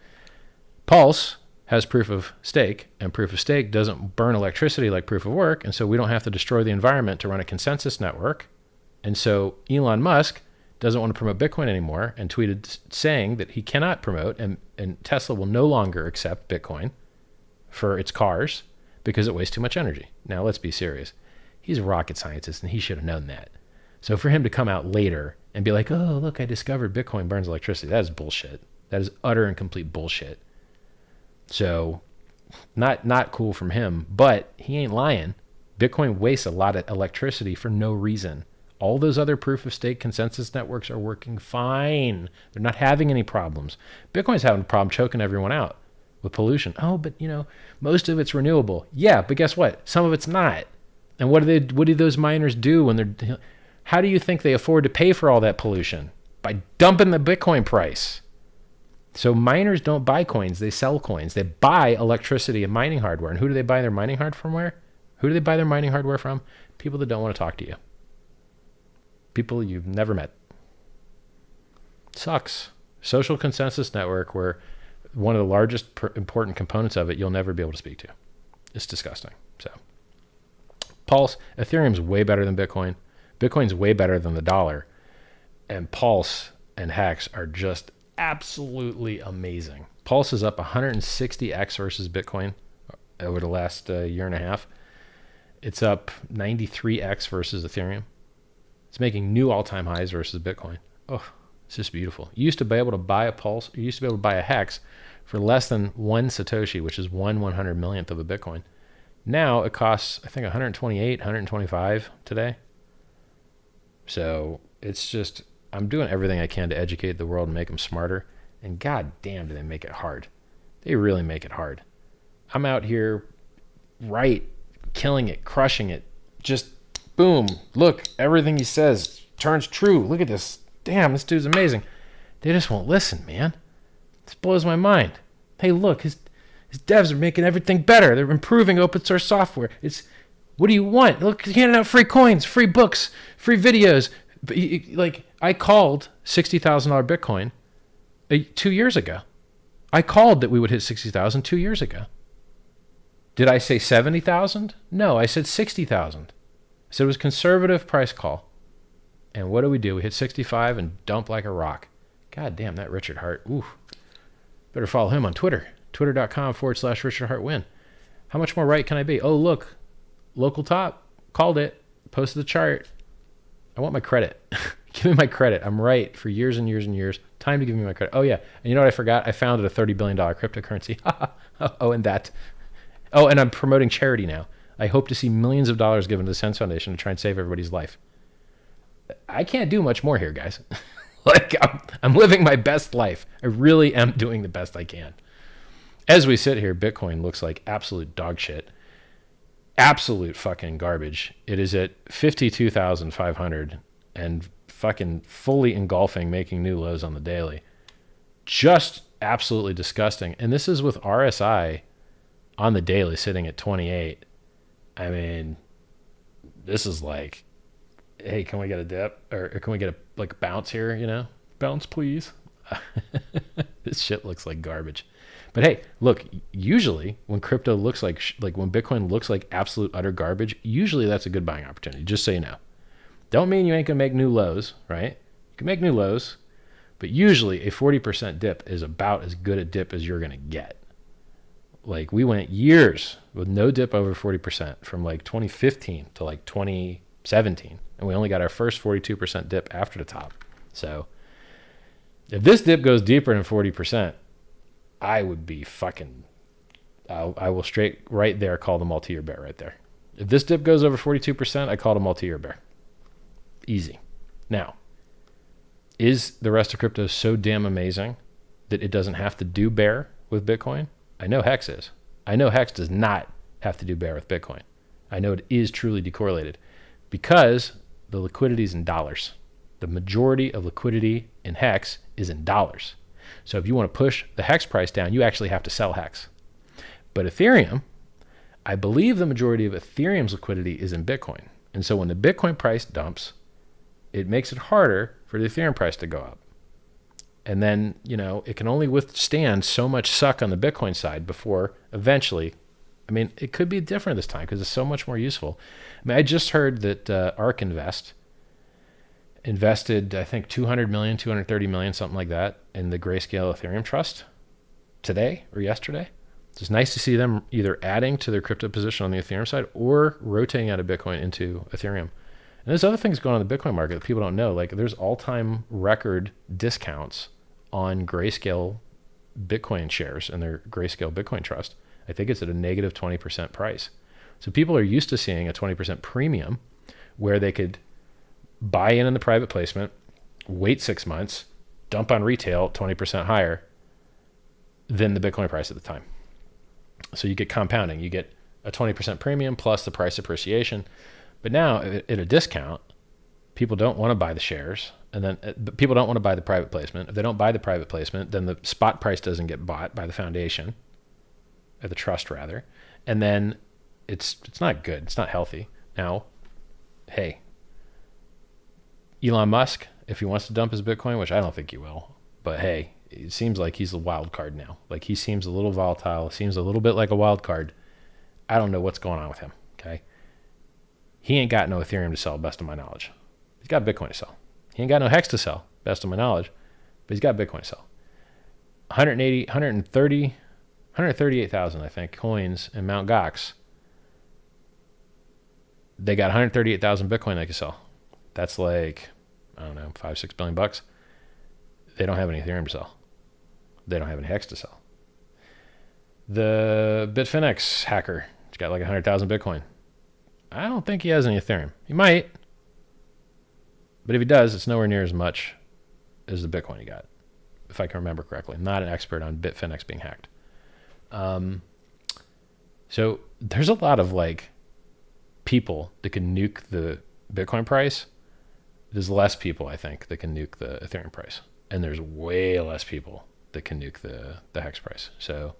Pulse has proof of stake, and proof of stake doesn't burn electricity like proof of work, and so we don't have to destroy the environment to run a consensus network. And so Elon Musk doesn't want to promote Bitcoin anymore and tweeted saying that he cannot promote, and Tesla will no longer accept Bitcoin for its cars because it wastes too much energy. Now, let's be serious. He's a rocket scientist, and he should have known that. So for him to come out later and be like, oh, look, I discovered Bitcoin burns electricity, that is bullshit. That is utter and complete bullshit. So not cool from him, but he ain't lying. Bitcoin wastes a lot of electricity for no reason. All those other proof of stake consensus networks are working fine. They're not having any problems. Bitcoin's having a problem choking everyone out with pollution. Oh, but most of it's renewable. Yeah, but guess what? Some of it's not. And what do those miners do when they're... How do you think they afford to pay for all that pollution? By dumping the Bitcoin price. So miners don't buy coins, they sell coins. They buy electricity and mining hardware. And who do they buy their mining hardware from? Who do they buy their mining hardware from? People that don't want to talk to you. People you've never met. Sucks. Social consensus network where one of the largest important components of it you'll never be able to speak to. It's disgusting. So Pulse, Ethereum's way better than Bitcoin. Bitcoin's way better than the dollar. And Pulse and Hex are just absolutely amazing. Pulse is up 160x versus Bitcoin over the last year and a half. It's up 93x versus Ethereum. It's making new all-time highs versus Bitcoin. Oh, it's just beautiful. You used to be able to buy a Pulse, you used to be able to buy a Hex for less than 1 Satoshi, which is 1/100 millionth of a Bitcoin. Now it costs, I think, 128, 125 today. So it's just, I'm doing everything I can to educate the world and make them smarter. And god damn, do they make it hard. They really make it hard. I'm out here, killing it, crushing it. Just boom, look, everything he says turns true. Look at this. Damn, this dude's amazing. They just won't listen, man. This blows my mind. Hey, look, his devs are making everything better. They're improving open source software. What do you want? Look, he's handing out free coins, free books, free videos. Like, I called $60,000 Bitcoin 2 years ago. I called that we would hit 60,000 2 years ago. Did I say 70,000? No, I said 60,000. I said it was conservative price call. And what do? We hit 65 and dump like a rock. God damn, that Richard Hart. Ooh. Better follow him on Twitter. Twitter.com/Richard Hart Win. How much more right can I be? Oh, look. Local top. Called it. Posted the chart. I want my credit. Give me my credit. I'm right for years and years and years. Time to give me my credit. Oh, yeah. And you know what I forgot? I founded a $30 billion cryptocurrency. And I'm promoting charity now. I hope to see millions of dollars given to the Sense Foundation to try and save everybody's life. I can't do much more here, guys. I'm living my best life. I really am doing the best I can. As we sit here, Bitcoin looks like absolute dog shit. Absolute fucking garbage. It is at 52,500 and fucking fully engulfing, making new lows on the daily. Just absolutely disgusting. And this is with RSI on the daily sitting at 28. I mean, this is like hey, can we get a dip, or can we get a like bounce here? You know, bounce please. This shit looks like garbage. But hey, look, usually when crypto looks like when Bitcoin looks like absolute utter garbage, usually that's a good buying opportunity. Just so you know. Don't mean you ain't gonna make new lows, right? You can make new lows, but usually a 40% dip is about as good a dip as you're gonna get. Like we went years with no dip over 40% from like 2015 to like 2017, and we only got our first 42% dip after the top. So if this dip goes deeper than 40%, I would be fucking, I will straight right there call the multi-year bear right there. If this dip goes over 42%, I call it a multi-year bear. Easy. Now, is the rest of crypto so damn amazing that it doesn't have to do bear with Bitcoin? I know Hex is. I know Hex does not have to do bear with Bitcoin. I know it is truly decorrelated because the liquidity is in dollars. The majority of liquidity in Hex is in dollars. So if you want to push the Hex price down, you actually have to sell Hex. But Ethereum, I believe the majority of Ethereum's liquidity is in Bitcoin. And so when the Bitcoin price dumps, it makes it harder for the Ethereum price to go up. And then, you know, it can only withstand so much suck on the Bitcoin side before eventually, I mean, it could be different this time because it's so much more useful. I mean, I just heard that ARK invested, I think, 200 million, 230 million, something like that, in the Grayscale Ethereum Trust today or yesterday. It's nice to see them either adding to their crypto position on the Ethereum side or rotating out of Bitcoin into Ethereum. And there's other things going on in the Bitcoin market that people don't know. Like there's all-time record discounts on Grayscale Bitcoin shares in their Grayscale Bitcoin Trust. I think it's at a negative 20% price. So people are used to seeing a 20% premium where they could buy in the private placement, wait 6 months, dump on retail 20% higher than the Bitcoin price at the time. So you get compounding. You get a 20% premium plus the price appreciation. But now at a discount, people don't want to buy the shares, and then people don't want to buy the private placement. If they don't buy the private placement, then the spot price doesn't get bought by the foundation, or the trust rather, and then it's not good. It's not healthy. Now, hey, Elon Musk, if he wants to dump his Bitcoin, which I don't think he will, but hey, it seems like he's a wild card now. Like he seems a little volatile. Seems a little bit like a wild card. I don't know what's going on with him. Okay. He ain't got no Ethereum to sell, best of my knowledge. He's got Bitcoin to sell. He ain't got no Hex to sell, best of my knowledge, but he's got Bitcoin to sell. 138,000, I think, coins in Mt. Gox. They got 138,000 Bitcoin they can sell. That's like, I don't know, $5-6 billion bucks. They don't have any Ethereum to sell. They don't have any Hex to sell. The Bitfinex hacker, he's got like 100,000 Bitcoin. I don't think he has any Ethereum. He might. But if he does, it's nowhere near as much as the Bitcoin he got, if I can remember correctly. I'm not an expert on Bitfinex being hacked. So there's a lot of like people that can nuke the Bitcoin price. There's less people, I think, that can nuke the Ethereum price. And there's way less people that can nuke the Hex price. So,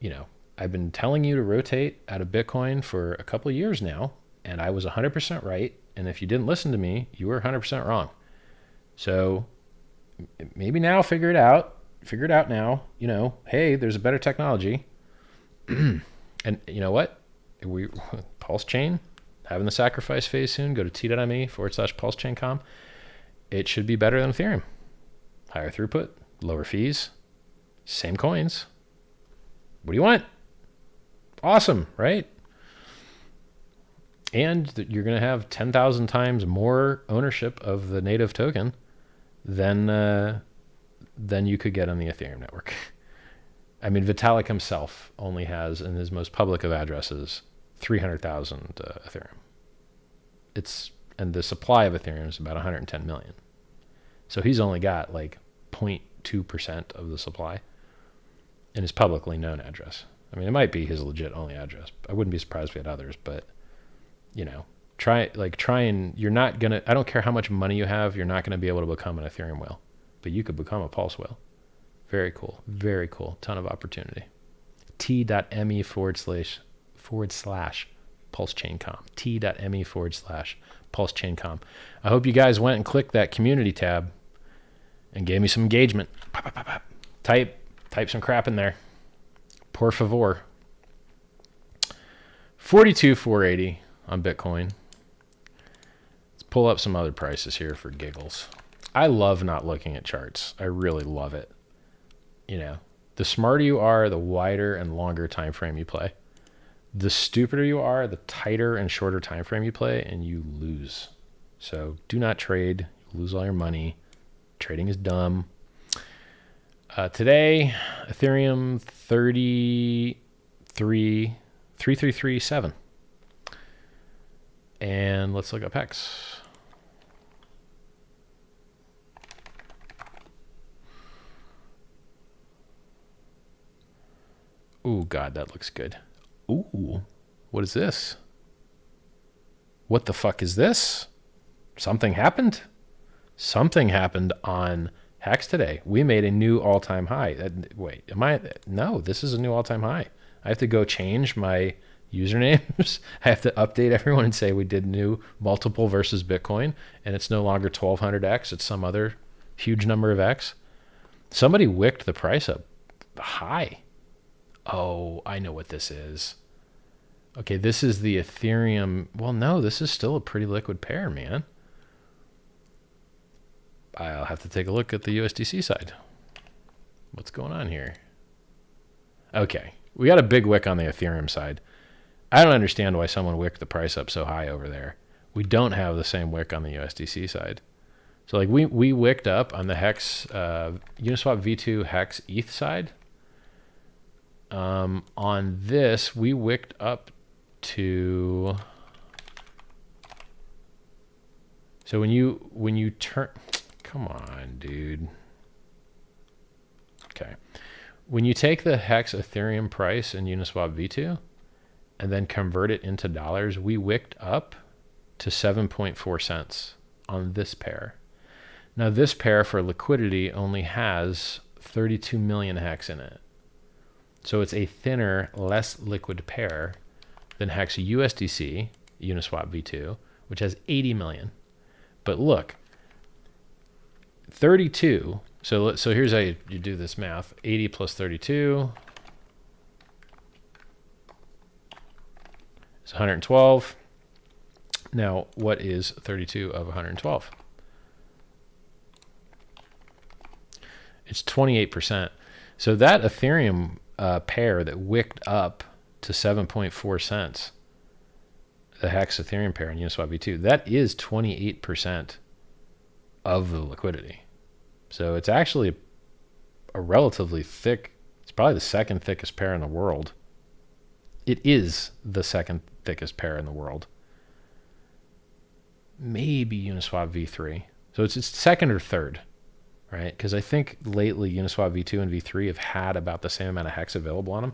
you know, I've been telling you to rotate out of Bitcoin for a couple of years now, and I was 100% right. And if you didn't listen to me, you were 100% wrong. So maybe now figure it out. Figure it out now. You know, hey, there's a better technology. And you know what? PulseChain, having the sacrifice phase soon. Go to t.me/PulseChainCom. It should be better than Ethereum. Higher throughput, lower fees, same coins. What do you want? Awesome, right? And you're going to have 10,000 times more ownership of the native token than you could get on the Ethereum network. I mean, Vitalik himself only has, in his most public of addresses, 300,000 Ethereum. And the supply of Ethereum is about 110 million. So he's only got like 0.2% of the supply in his publicly known address. I mean, it might be his legit only address. I wouldn't be surprised if he had others, but you know, try and you're not going to, I don't care how much money you have, you're not going to be able to become an Ethereum whale, but you could become a Pulse whale. Very cool. Very cool. Ton of opportunity. t.me/PulseChain PulseChainCom, t.me/PulseChainCom. I hope you guys went and clicked that community tab and gave me some engagement. Type some crap in there. Por favor. 42,480 on Bitcoin. Let's pull up some other prices here for giggles. I love not looking at charts. I really love it. You know, the smarter you are, the wider and longer time frame you play. The stupider you are, the tighter and shorter time frame you play, and you lose. So do not trade. You lose all your money. Trading is dumb. Today, Ethereum 3337. And let's look up HEX. Ooh, God, that looks good. Ooh, what is this? What the fuck is this? Something happened? Something happened on HEX today. We made a new all-time high. Wait, no, this is a new all-time high. I have to go change my usernames. I have to update everyone and say we did new multiple versus Bitcoin, and it's no longer 1200x. It's some other huge number of x. Somebody wicked the price up high. Oh, I know what this is. Okay, this is the Ethereum. Well, no, this is still a pretty liquid pair, man. I'll have to take a look at the USDC side. What's going on here? Okay, we got a big wick on the Ethereum side. I don't understand why someone wicked the price up so high over there. We don't have the same wick on the USDC side. So like we wicked up on the HEX, Uniswap V2 HEX ETH side. On this, we wicked up to. So when you turn, come on, dude. Okay, when you take the HEX Ethereum price in Uniswap V2 and then convert it into dollars, we wicked up to 7.4 cents on this pair. Now this pair for liquidity only has 32 million HEX in it. So it's a thinner, less liquid pair than HEX USDC, Uniswap V2, which has 80 million. But look, 32, so here's how you do this math. 80 plus 32 is 112. Now, what is 32 of 112? It's 28%. So that Ethereum pair that wicked up to 7.4 cents, the HEX Ethereum pair in Uniswap V2, that is 28% of the liquidity. So it's actually a relatively thick, it's probably the second thickest pair in the world. It is the second thickest pair in the world. Maybe Uniswap V3. So it's second or third, right? Because I think lately Uniswap V2 and V3 have had about the same amount of HEX available on them.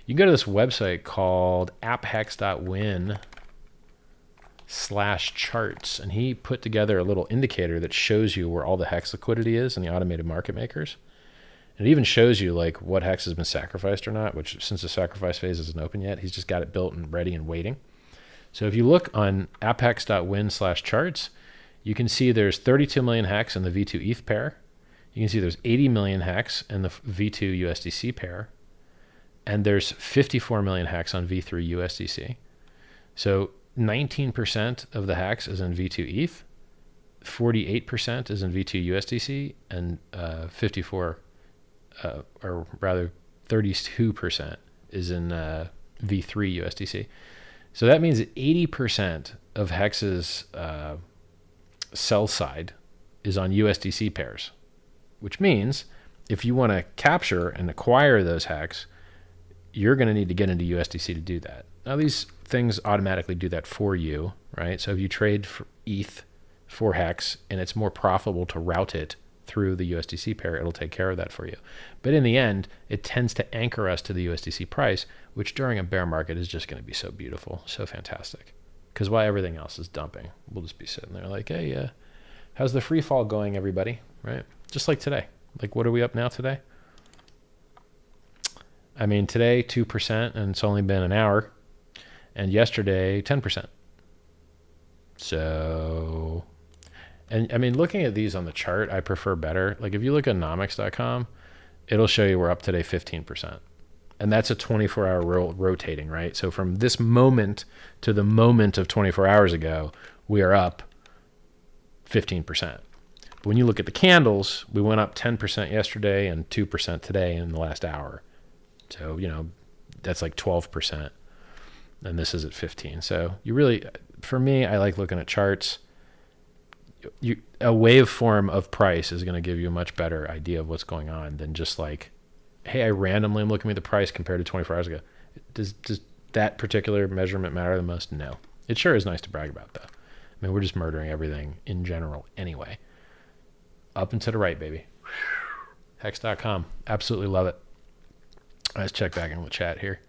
You can go to this website called apphex.win/charts, and he put together a little indicator that shows you where all the HEX liquidity is in the automated market makers. And it even shows you like what HEX has been sacrificed or not, which since the sacrifice phase isn't open yet, he's just got it built and ready and waiting. So if you look on apphex.win/charts, you can see there's 32 million HEX in the V2 ETH pair. You can see there's 80 million HEX in the V2 USDC pair. And there's 54 million HEX on V3 USDC. So 19% of the HEX is in V2 ETH, 48% is in V2 USDC, and 32% is in V3 USDC. So that means that 80% of HEX's sell side is on USDC pairs, which means if you want to capture and acquire those HEX, you're going to need to get into USDC to do that. Now, these things automatically do that for you, right? So if you trade for ETH for HEX and it's more profitable to route it through the USDC pair, it'll take care of that for you. But in the end, it tends to anchor us to the USDC price, which during a bear market is just going to be so beautiful, so fantastic. Because while everything else is dumping, we'll just be sitting there like, hey, how's the free fall going, everybody? Right? Just like today. Like, what are we up now today? I mean, today, 2%, and it's only been an hour. and yesterday 10%. So, and I mean, looking at these on the chart, I prefer better. Like if you look at nomics.com, it'll show you we're up today 15%. And that's a 24-hour rotating, right? So from this moment to the moment of 24 hours ago, we are up 15%. But when you look at the candles, we went up 10% yesterday and 2% today in the last hour. So, you know, that's like 12%. And this is at 15. So you really, for me, I like looking at charts. A waveform of price is going to give you a much better idea of what's going on than just like, hey, I randomly am looking at the price compared to 24 hours ago. Does that particular measurement matter the most? No. It sure is nice to brag about, though. I mean, we're just murdering everything in general anyway. Up and to the right, baby. Hex.com. Absolutely love it. Let's check back in with chat here.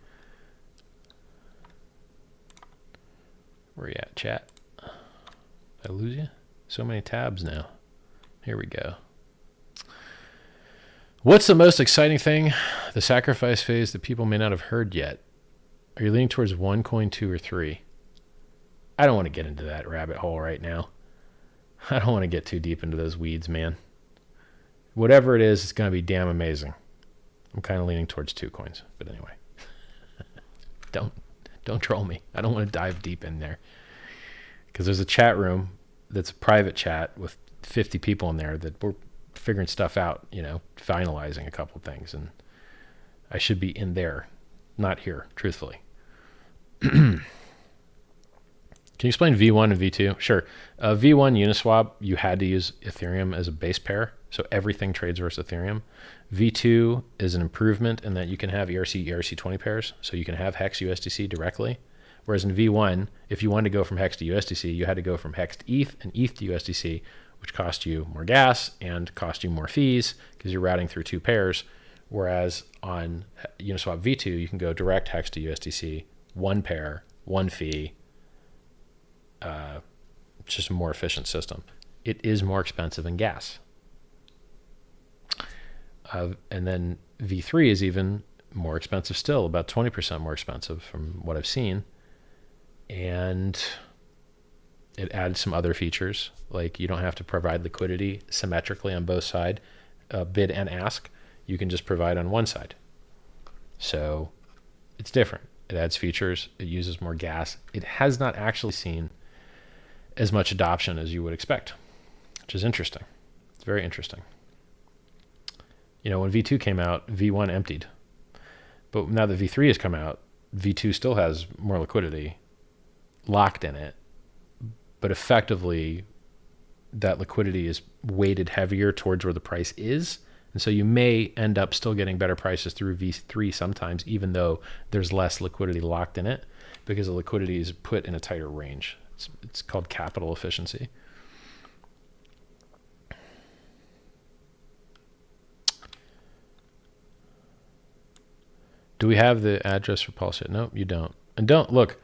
Where you at, chat? Did I lose you? So many tabs now. Here we go. What's the most exciting thing? The sacrifice phase that people may not have heard yet. Are you leaning towards 1 coin, 2, or 3? I don't want to get into that rabbit hole right now. I don't want to get too deep into those weeds, man. Whatever it is, it's going to be damn amazing. I'm kind of leaning towards 2 coins, but anyway. Don't troll me. I don't want to dive deep in there. Because there's a chat room that's a private chat with 50 people in there that we're figuring stuff out, you know, finalizing a couple of things. And I should be in there, not here, truthfully. Can you explain V1 and V2? Sure. V1 Uniswap, you had to use Ethereum as a base pair. So everything trades versus Ethereum. V2 is an improvement in that you can have ERC20 pairs. So you can have Hex USDC directly. Whereas in V1, if you wanted to go from Hex to USDC, you had to go from Hex to ETH and ETH to USDC, which cost you more gas and cost you more fees because you're routing through 2 pairs. Whereas on Uniswap V2, you can go direct Hex to USDC, 1 pair, 1 fee. It's just a more efficient system. It is more expensive than gas. And then V3 is even more expensive still, about 20% more expensive from what I've seen. And it adds some other features, like you don't have to provide liquidity symmetrically on both sides, bid and ask. You can just provide on one side. So it's different. It adds features. It uses more gas. It has not actually seen as much adoption as you would expect, which is interesting. It's very interesting. You know, when V2 came out, V1 emptied. But now that V3 has come out, V2 still has more liquidity locked in it. But effectively, that liquidity is weighted heavier towards where the price is. And so you may end up still getting better prices through V3 sometimes, even though there's less liquidity locked in it, because the liquidity is put in a tighter range. It's called capital efficiency. Do we have the address for PulseChain? No, you don't. And don't look,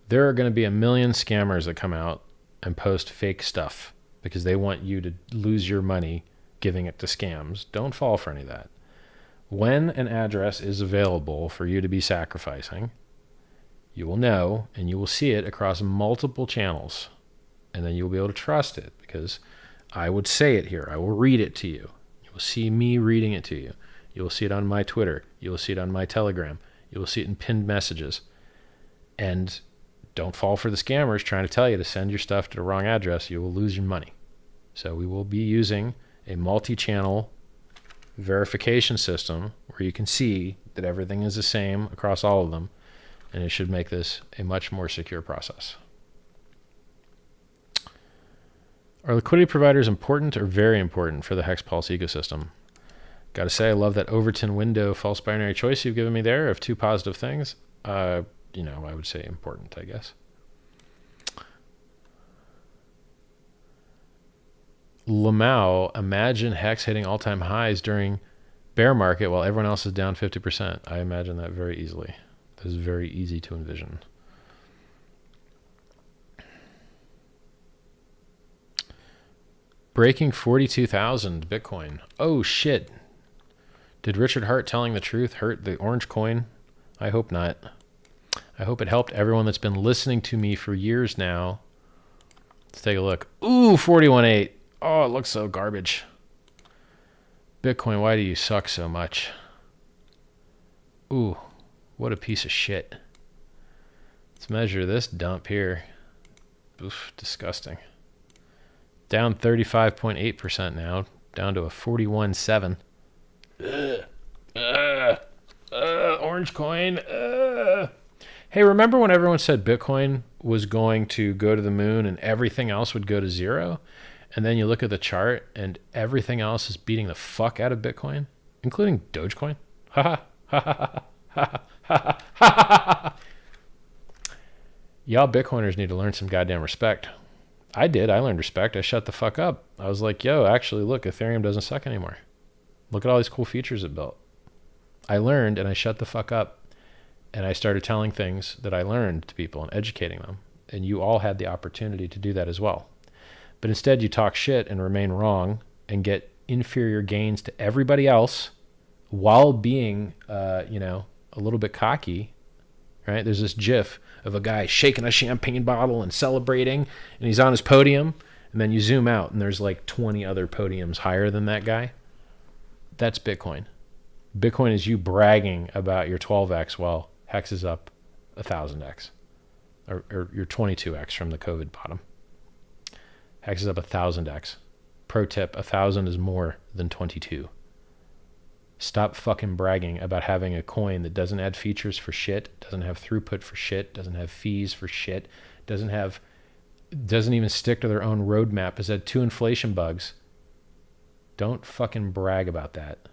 there are going to be a million scammers that come out and post fake stuff because they want you to lose your money giving it to scams. Don't fall for any of that. When an address is available for you to be sacrificing, you will know and you will see it across multiple channels. And then you'll be able to trust it because I would say it here. I will read it to you. You will see me reading it to you. You will see it on my Twitter. You will see it on my Telegram. You will see it in pinned messages. And don't fall for the scammers trying to tell you to send your stuff to the wrong address. You will lose your money. So we will be using a multi-channel verification system where you can see that everything is the same across all of them. And it should make this a much more secure process. Are liquidity providers important or very important for the Hex Pulse ecosystem? Got to say, I love that Overton window false binary choice you've given me there of 2 positive things. You know, I would say important, I guess. Lamau, imagine Hex hitting all-time highs during bear market while everyone else is down 50%. I imagine that very easily. That is very easy to envision. Breaking 42,000 Bitcoin. Oh, shit. Did Richard Hart telling the truth hurt the orange coin? I hope not. I hope it helped everyone that's been listening to me for years now. Let's take a look. Ooh, 41.8. Oh, it looks so garbage. Bitcoin, why do you suck so much? Ooh, what a piece of shit. Let's measure this dump here. Oof, disgusting. Down 35.8% now, down to a 41.7. Orange coin. Hey, remember when everyone said Bitcoin was going to go to the moon and everything else would go to zero? And then you look at the chart and everything else is beating the fuck out of Bitcoin, including Dogecoin. Ha ha ha ha ha ha ha. Y'all Bitcoiners need to learn some goddamn respect. I did. I learned respect. I shut the fuck up. I was like, yo, actually, look, Ethereum doesn't suck anymore. Look at all these cool features it built. I learned and I shut the fuck up. And I started telling things that I learned to people and educating them. And you all had the opportunity to do that as well. But instead, you talk shit and remain wrong and get inferior gains to everybody else while being, a little bit cocky, right? There's this GIF of a guy shaking a champagne bottle and celebrating, and he's on his podium, and then you zoom out, and there's like 20 other podiums higher than that guy. That's Bitcoin. Bitcoin is you bragging about your 12x while Hex is up 1,000x, or your 22x from the COVID bottom. Hex is up 1,000x. Pro tip, 1,000 is more than 22. Stop fucking bragging about having a coin that doesn't add features for shit, doesn't have throughput for shit, doesn't have fees for shit, doesn't even stick to their own roadmap, has had 2 inflation bugs. Don't fucking brag about that.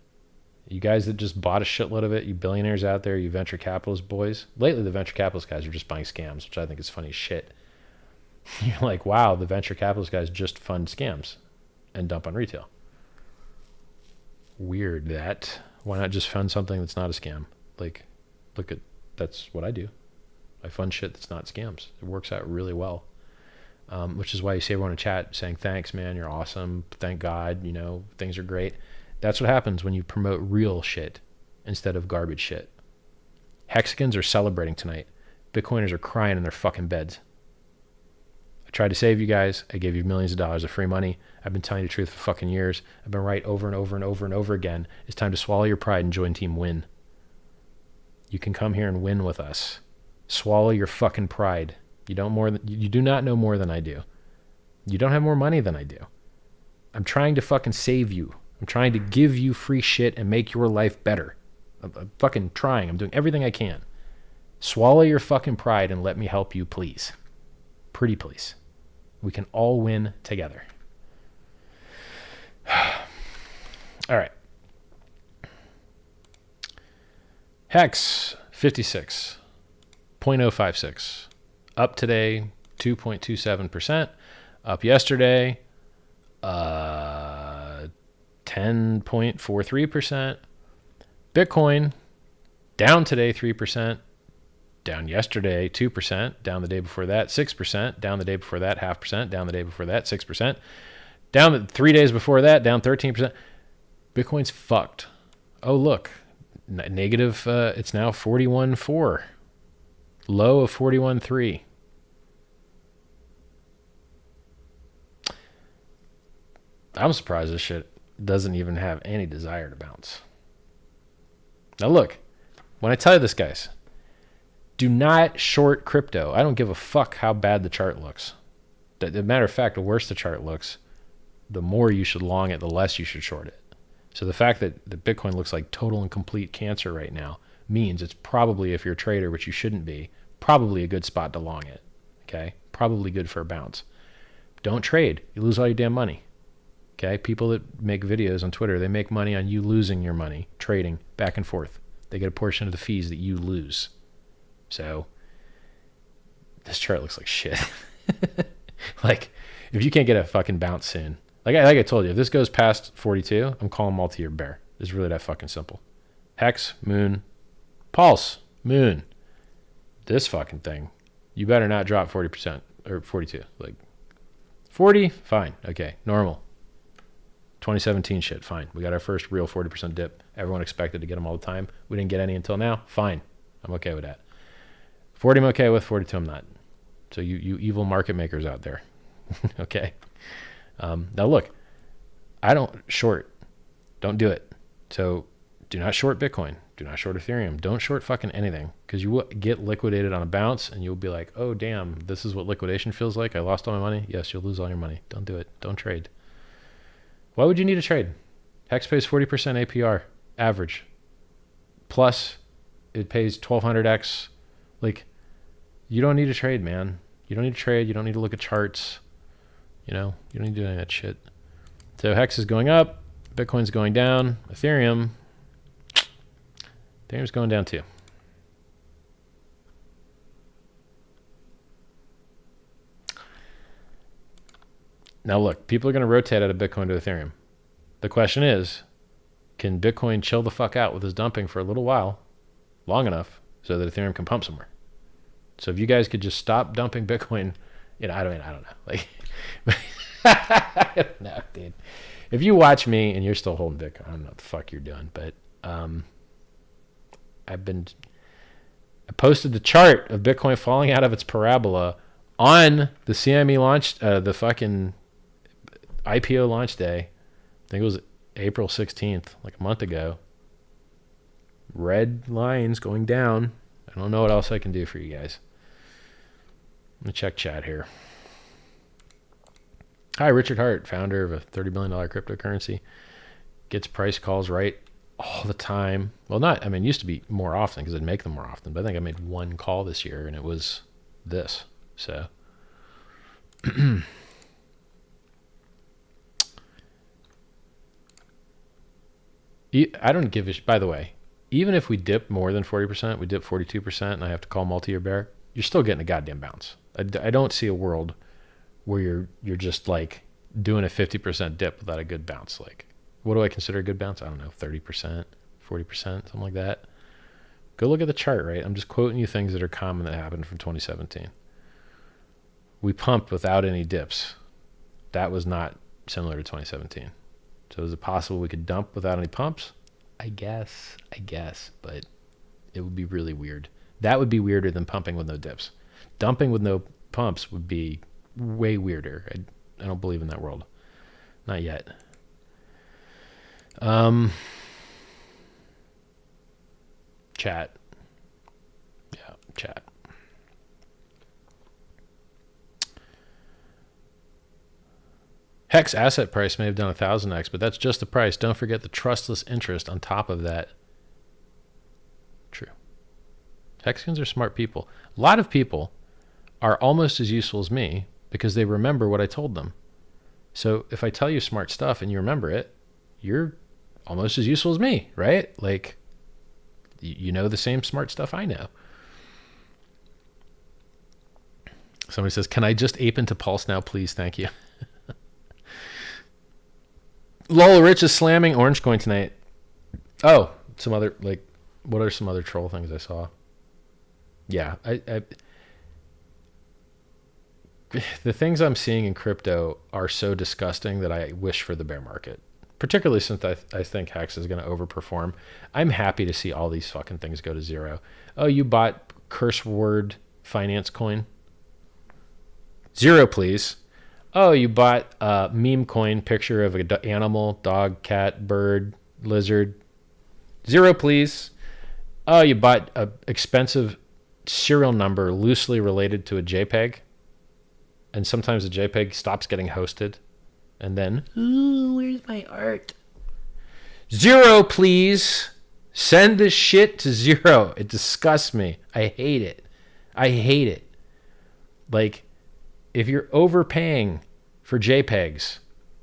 You guys that just bought a shitload of it, you billionaires out there, you venture capitalist boys. Lately, the venture capitalist guys are just buying scams, which I think is funny as shit. You're like, wow, the venture capitalist guys just fund scams and dump on retail. Weird that. Why not just fund something that's not a scam? Like, that's what I do. I fund shit that's not scams. It works out really well. Which is why you see everyone in chat saying, thanks, man, you're awesome. Thank God, things are great. That's what happens when you promote real shit instead of garbage shit. Hexagons are celebrating tonight. Bitcoiners are crying in their fucking beds. I tried to save you guys. I gave you millions of dollars of free money. I've been telling you the truth for fucking years. I've been right over and over and over and over again. It's time to swallow your pride and join Team Win. You can come here and win with us. Swallow your fucking pride. You do not know more than I do. You don't have more money than I do. I'm trying to fucking save you. I'm trying to give you free shit and make your life better. I'm fucking trying. I'm doing everything I can. Swallow your fucking pride and let me help you, please. Pretty please. We can all win together. All right. Hex 56.056. Up today 2.27%. Up yesterday 10.43%. Bitcoin down today 3%. Down yesterday 2%. Down the day before that 6%. Down the day before that 0.5%. Down the day before that 6%. Down the 3 days before that down 13%. Bitcoin's fucked. Oh, look. Negative, it's now 41.4. Low of 41.3. I'm surprised this shit doesn't even have any desire to bounce. Now look, when I tell you this, guys, do not short crypto. I don't give a fuck how bad the chart looks. As a matter of fact, the worse the chart looks, the more you should long it, the less you should short it. So the fact that the Bitcoin looks like total and complete cancer right now means it's probably, if you're a trader, which you shouldn't be, probably a good spot to long it. Okay? Probably good for a bounce. Don't trade. You lose all your damn money. Okay? People that make videos on Twitter, they make money on you losing your money, trading back and forth. They get a portion of the fees that you lose. So this chart looks like shit. Like, if you can't get a fucking bounce soon, like I told you, if this goes past 42, I'm calling multi-year bear. It's really that fucking simple. Hex, moon, pulse, moon. This fucking thing, you better not drop 40% or 42. Like 40, fine, okay, normal. 2017 shit, fine. We got our first real 40% dip. Everyone expected to get them all the time. We didn't get any until now. Fine, I'm okay with that. 40 I'm okay with, 42 I'm not. So you evil market makers out there. Okay. Now look, I don't short. Don't do it. So do not short Bitcoin. Do not short Ethereum. Don't short fucking anything, because you will get liquidated on a bounce and you'll be like, oh, damn, this is what liquidation feels like. I lost all my money. Yes, you'll lose all your money. Don't do it. Don't trade. Why would you need to trade? Hex pays 40% APR average. Plus, it pays 1200x. Like, you don't need to trade, man. You don't need to trade. You don't need to look at charts. You know, you don't need to do any of that shit. So Hex is going up. Bitcoin's going down. Ethereum's going down too. Now look, people are going to rotate out of Bitcoin to Ethereum. The question is, can Bitcoin chill the fuck out with his dumping for a little while, long enough, so that Ethereum can pump somewhere? So if you guys could just stop dumping Bitcoin, you know, I don't know. Like, I don't know, dude. If you watch me and you're still holding Bitcoin, I don't know what the fuck you're doing, but I posted the chart of Bitcoin falling out of its parabola on the CME launch, the fucking IPO launch day. I think it was April 16th, like a month ago. Red lines going down. I don't know what else I can do for you guys. Let me check chat here. Hi, Richard Hart, founder of a $30 billion cryptocurrency. Gets price calls right all the time. Well, it used to be more often because I'd make them more often, but I think I made one call this year and it was this. So I don't give a shit. By the way, even if we dip more than 40%, we dip 42%, and I have to call multi-year bear, you're still getting a goddamn bounce. I don't see a world where you're just like doing a 50% dip without a good bounce. Like, what do I consider a good bounce? I don't know, 30%, 40%, something like that. Go look at the chart, right? I'm just quoting you things that are common that happened from 2017. We pumped without any dips. That was not similar to 2017. So is it possible we could dump without any pumps? I guess, but it would be really weird. That would be weirder than pumping with no dips. Dumping with no pumps would be way weirder. I don't believe in that world. Not yet. Chat. Yeah, chat. Hex asset price may have done 1,000x, but that's just the price. Don't forget the trustless interest on top of that. True. Hexicans are smart people. A lot of people are almost as useful as me because they remember what I told them. So if I tell you smart stuff and you remember it, you're almost as useful as me, right? Like, you know the same smart stuff I know. Somebody says, can I just ape into Pulse now, please? Thank you. Lol, Rich is slamming Orange Coin tonight. Oh, some other, like, what are some other troll things I saw? Yeah, the things I'm seeing in crypto are so disgusting that I wish for the bear market. Particularly since I think Hex is going to overperform. I'm happy to see all these fucking things go to zero. Oh, you bought curse word finance coin? Zero, please. Oh, you bought a meme coin picture of an animal, dog, cat, bird, lizard. Zero, please. Oh, you bought a expensive serial number loosely related to a JPEG. And sometimes the JPEG stops getting hosted. And then, ooh, where's my art? Zero, please. Send this shit to zero. It disgusts me. I hate it. I hate it. Like, if you're overpaying for JPEGs,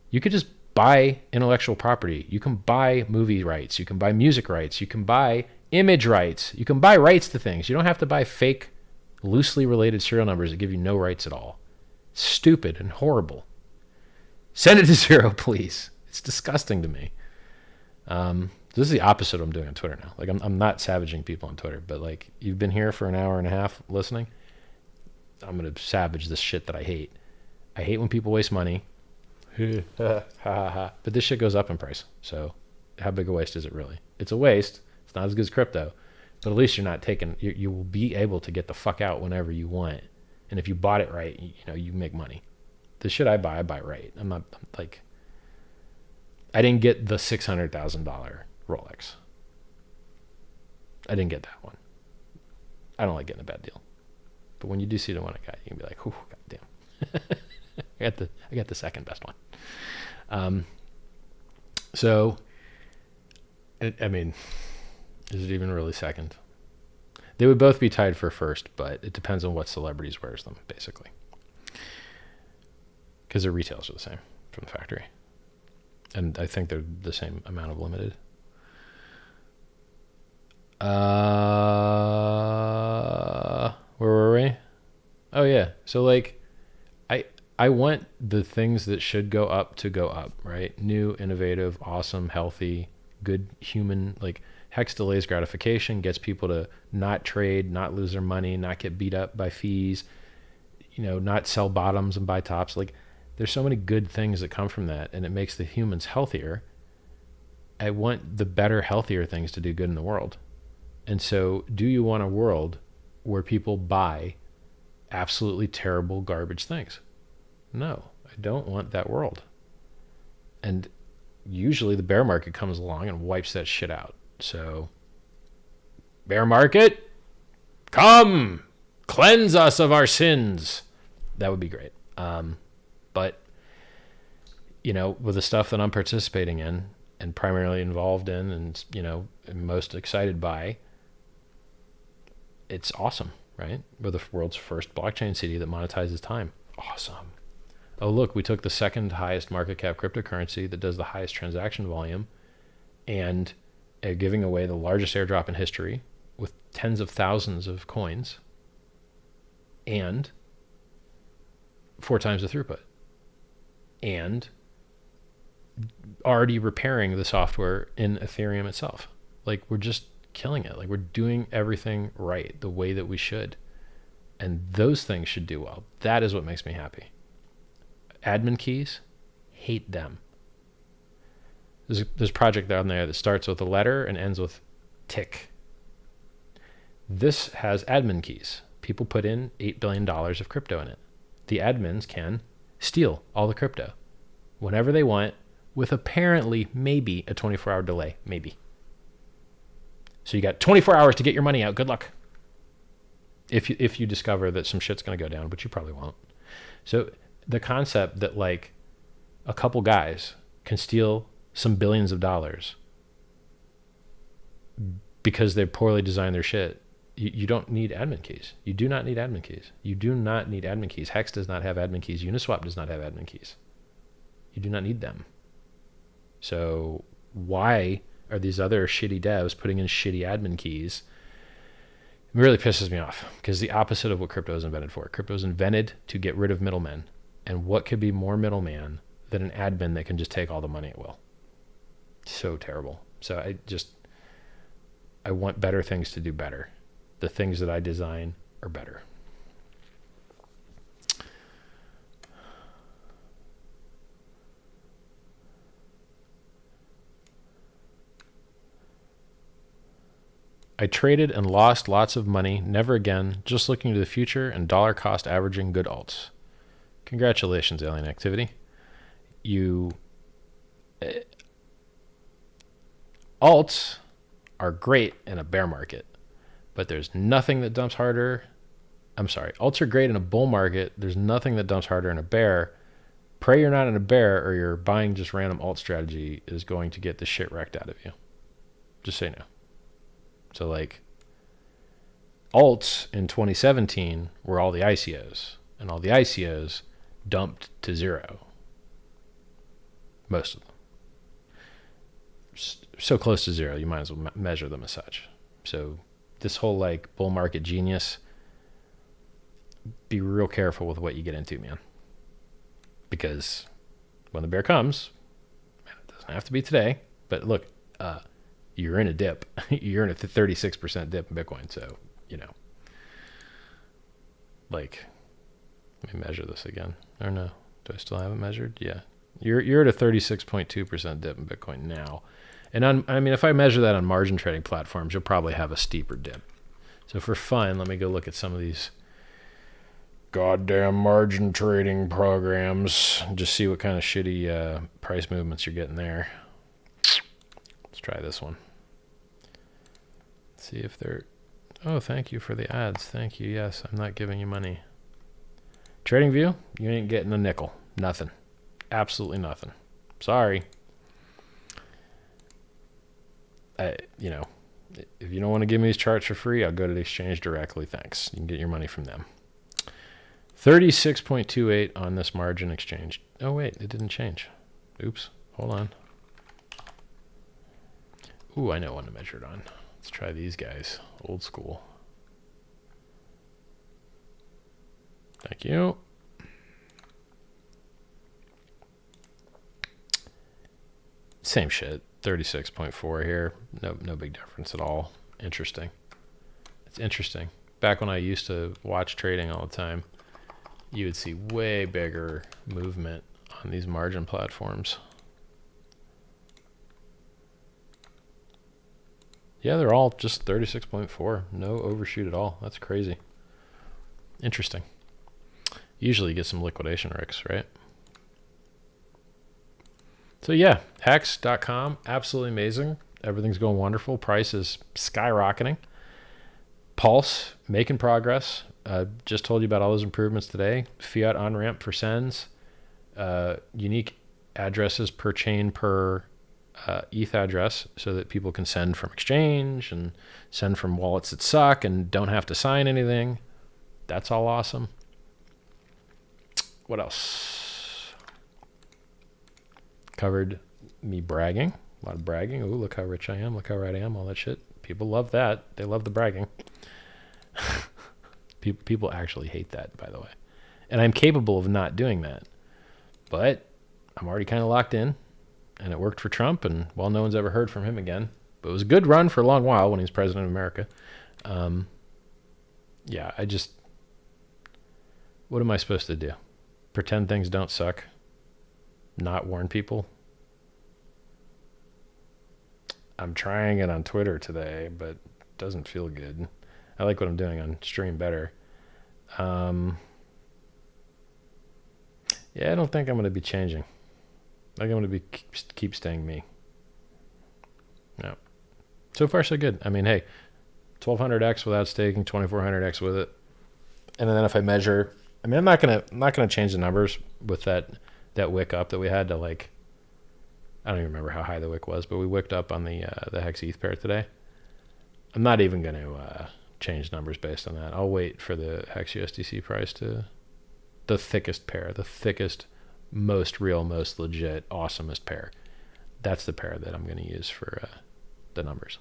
you could just buy intellectual property. You can buy movie rights. You can buy music rights. You can buy image rights. You can buy rights to things. You don't have to buy fake, loosely related serial numbers that give you no rights at all. Stupid and horrible. Send it to zero, please. It's disgusting to me. This is the opposite of what I'm doing on Twitter now. Like, I'm not savaging people on Twitter, but like, you've been here for an hour and a half listening. I'm going to savage this shit that I hate. I hate when people waste money. But this shit goes up in price. So how big a waste is it really? It's a waste. It's not as good as crypto, But at least you're not taking, you will be able to get the fuck out whenever you want. And if you bought it right, you make money. The shit I buy right. I'm like, I didn't get the $600,000 Rolex. I didn't get that one. I don't like getting a bad deal. But when you do see the one I got, you can be like, oh, goddamn. I got the second best one. So, I mean, is it even really second? They would both be tied for first, but it depends on what celebrities wears them, basically. Because their retails are the same from the factory. And I think they're the same amount of limited. Where were we? Oh yeah. So like, I want the things that should go up to go up, right? New, innovative, awesome, healthy, good human, like Hex delays gratification, gets people to not trade, not lose their money, not get beat up by fees, not sell bottoms and buy tops. Like there's so many good things that come from that, and it makes the humans healthier. I want the better, healthier things to do good in the world. And so do you want a world where people buy absolutely terrible garbage things? No, I don't want that world. And usually the bear market comes along and wipes that shit out. So bear market, come cleanse us of our sins. That would be great. But with the stuff that I'm participating in and primarily involved in and, most excited by, it's awesome, right? We're the world's first blockchain city that monetizes time. Awesome. Oh, look, we took the second highest market cap cryptocurrency that does the highest transaction volume and are giving away the largest airdrop in history with tens of thousands of coins and 4 times the throughput and already repairing the software in Ethereum itself. Like we're just killing it. Like we're doing everything right the way that we should. And those things should do well. That is what makes me happy. Admin keys, hate them. There's a project down there that starts with a letter and ends with tick. This has admin keys. People put in $8 billion of crypto in it. The admins can steal all the crypto whenever they want with apparently maybe a 24-hour delay. Maybe. So you got 24 hours to get your money out. Good luck. If you discover that some shit's going to go down, but you probably won't. So the concept that like a couple guys can steal some billions of dollars because they poorly designed their shit. You don't need admin keys. You do not need admin keys. You do not need admin keys. Hex does not have admin keys. Uniswap does not have admin keys. You do not need them. So why are these other shitty devs putting in shitty admin keys? It really pisses me off because the opposite of what crypto is invented for. Crypto is invented to get rid of middlemen. And what could be more middleman than an admin that can just take all the money at will? So terrible. So I want better things to do better. The things that I design are better. I traded and lost lots of money. Never again. Just looking to the future and dollar cost averaging good alts. Congratulations, Alien Activity. Alts are great in a bear market, but there's nothing that dumps harder. I'm sorry. Alts are great in a bull market. There's nothing that dumps harder in a bear. Pray you're not in a bear or you're buying just random alt strategy is going to get the shit wrecked out of you. Just say no. So like alts in 2017 were all the ICOs, and all the ICOs dumped to zero. Most of them. So close to zero, you might as well measure them as such. So this whole like bull market genius, be real careful with what you get into, man. Because when the bear comes, man, it doesn't have to be today, but look, you're in a dip. You're in a 36% dip in Bitcoin. So, like, let me measure this again. Or no, do I still have it measured? Yeah. You're at a 36.2% dip in Bitcoin now. And I mean, if I measure that on margin trading platforms, you'll probably have a steeper dip. So for fun, let me go look at some of these goddamn margin trading programs and just see what kind of shitty price movements you're getting there. Let's try this one. See if they're... Oh, thank you for the ads. Thank you. Yes, I'm not giving you money. TradingView, you ain't getting a nickel. Nothing. Absolutely nothing. Sorry. You know, if you don't want to give me these charts for free, I'll go to the exchange directly. Thanks. You can get your money from them. 36.28 on this margin exchange. Oh, wait, it didn't change. Oops. Hold on. Ooh, I know one to measure it on. Let's try these guys. Old school. Thank you. Same shit. 36.4 here. No big difference at all. Interesting. It's interesting. Back when I used to watch trading all the time, you would see way bigger movement on these margin platforms. Yeah, they're all just 36.4. No overshoot at all. That's crazy. Interesting. Usually you get some liquidation risks, right? So yeah, hex.com, absolutely amazing. Everything's going wonderful. Price is skyrocketing. Pulse, making progress. Just told you about all those improvements today. Fiat on-ramp for sends. Unique addresses per chain per ETH address so that people can send from exchange and send from wallets that suck and don't have to sign anything. That's all awesome. What else? Covered me bragging. A lot of bragging. Ooh, look how rich I am. Look how right I am. All that shit. People love that. They love the bragging. People actually hate that, by the way. And I'm capable of not doing that. But I'm already kind of locked in. And it worked for Trump. And, well, no one's ever heard from him again. But it was a good run for a long while when he was president of America. Yeah, I just... What am I supposed to do? Pretend things don't suck? Not warn people? I'm trying it on Twitter today, but it doesn't feel good. I like what I'm doing on stream better. Yeah, I don't think I'm going to be changing. I think I'm going to keep staying me. No. So far, so good. I mean, hey, 1200x without staking, 2400x with it. And then if I measure, I mean, I'm not gonna change the numbers with that wick up that we had to, like, I don't even remember how high the wick was, but we wicked up on the Hex ETH pair today. I'm not even going to change numbers based on that. I'll wait for the Hex USDC price to the thickest pair, the thickest, most real, most legit, awesomest pair. That's the pair that I'm going to use for the numbers.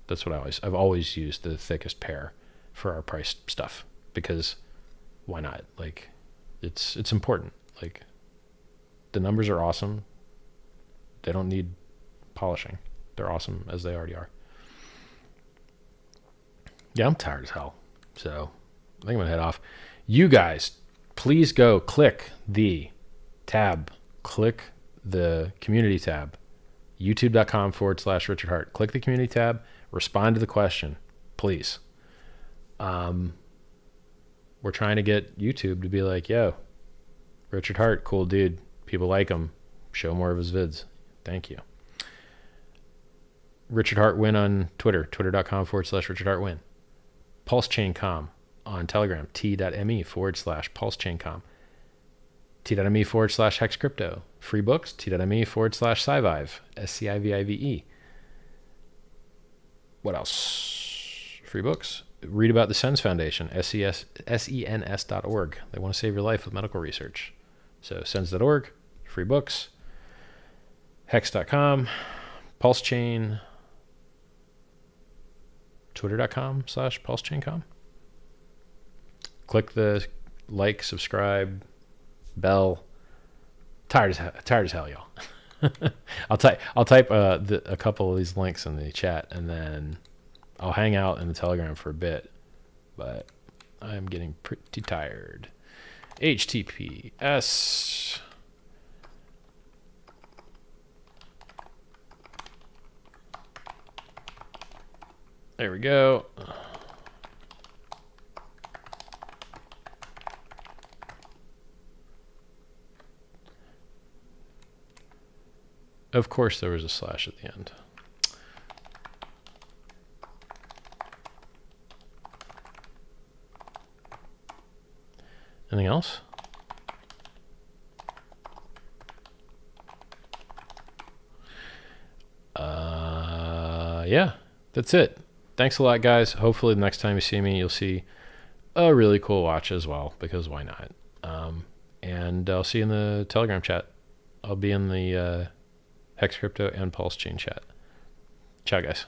That's what I've always used the thickest pair for our price stuff, because why not? Like, it's important. Like, the numbers are awesome. They don't need polishing. They're awesome as they already are. Yeah, I'm tired as hell. So I think I'm going to head off. You guys, please go click the tab. Click the community tab. YouTube.com/Richard Hart. Click the community tab. Respond to the question, please. We're trying to get YouTube to be like, yo, Richard Hart, cool dude. People like him. Show more of his vids. Thank you. Richard Hart Win on Twitter, twitter.com/Richard Hart Win. PulseChainCom on Telegram, t.me/PulseChainCom. t.me/Hex Crypto. Free books, t.me/Scivive, SCIVIVE. What else? Free books. Read about the SENS Foundation, SENS.org. They want to save your life with medical research. So SENS.org, free books. Hex.com, PulseChain, twitter.com/PulseChainCom. Click the like, subscribe, bell. Tired as hell, y'all. I'll type a couple of these links in the chat, and then I'll hang out in the Telegram for a bit. But I'm getting pretty tired. HTTPS There we go. Of course there was a slash at the end. Anything else? Yeah, that's it. Thanks a lot, guys. Hopefully the next time you see me, you'll see a really cool watch as well, because why not? And I'll see you in the Telegram chat. I'll be in the Hex Crypto and PulseChain chat. Ciao, guys.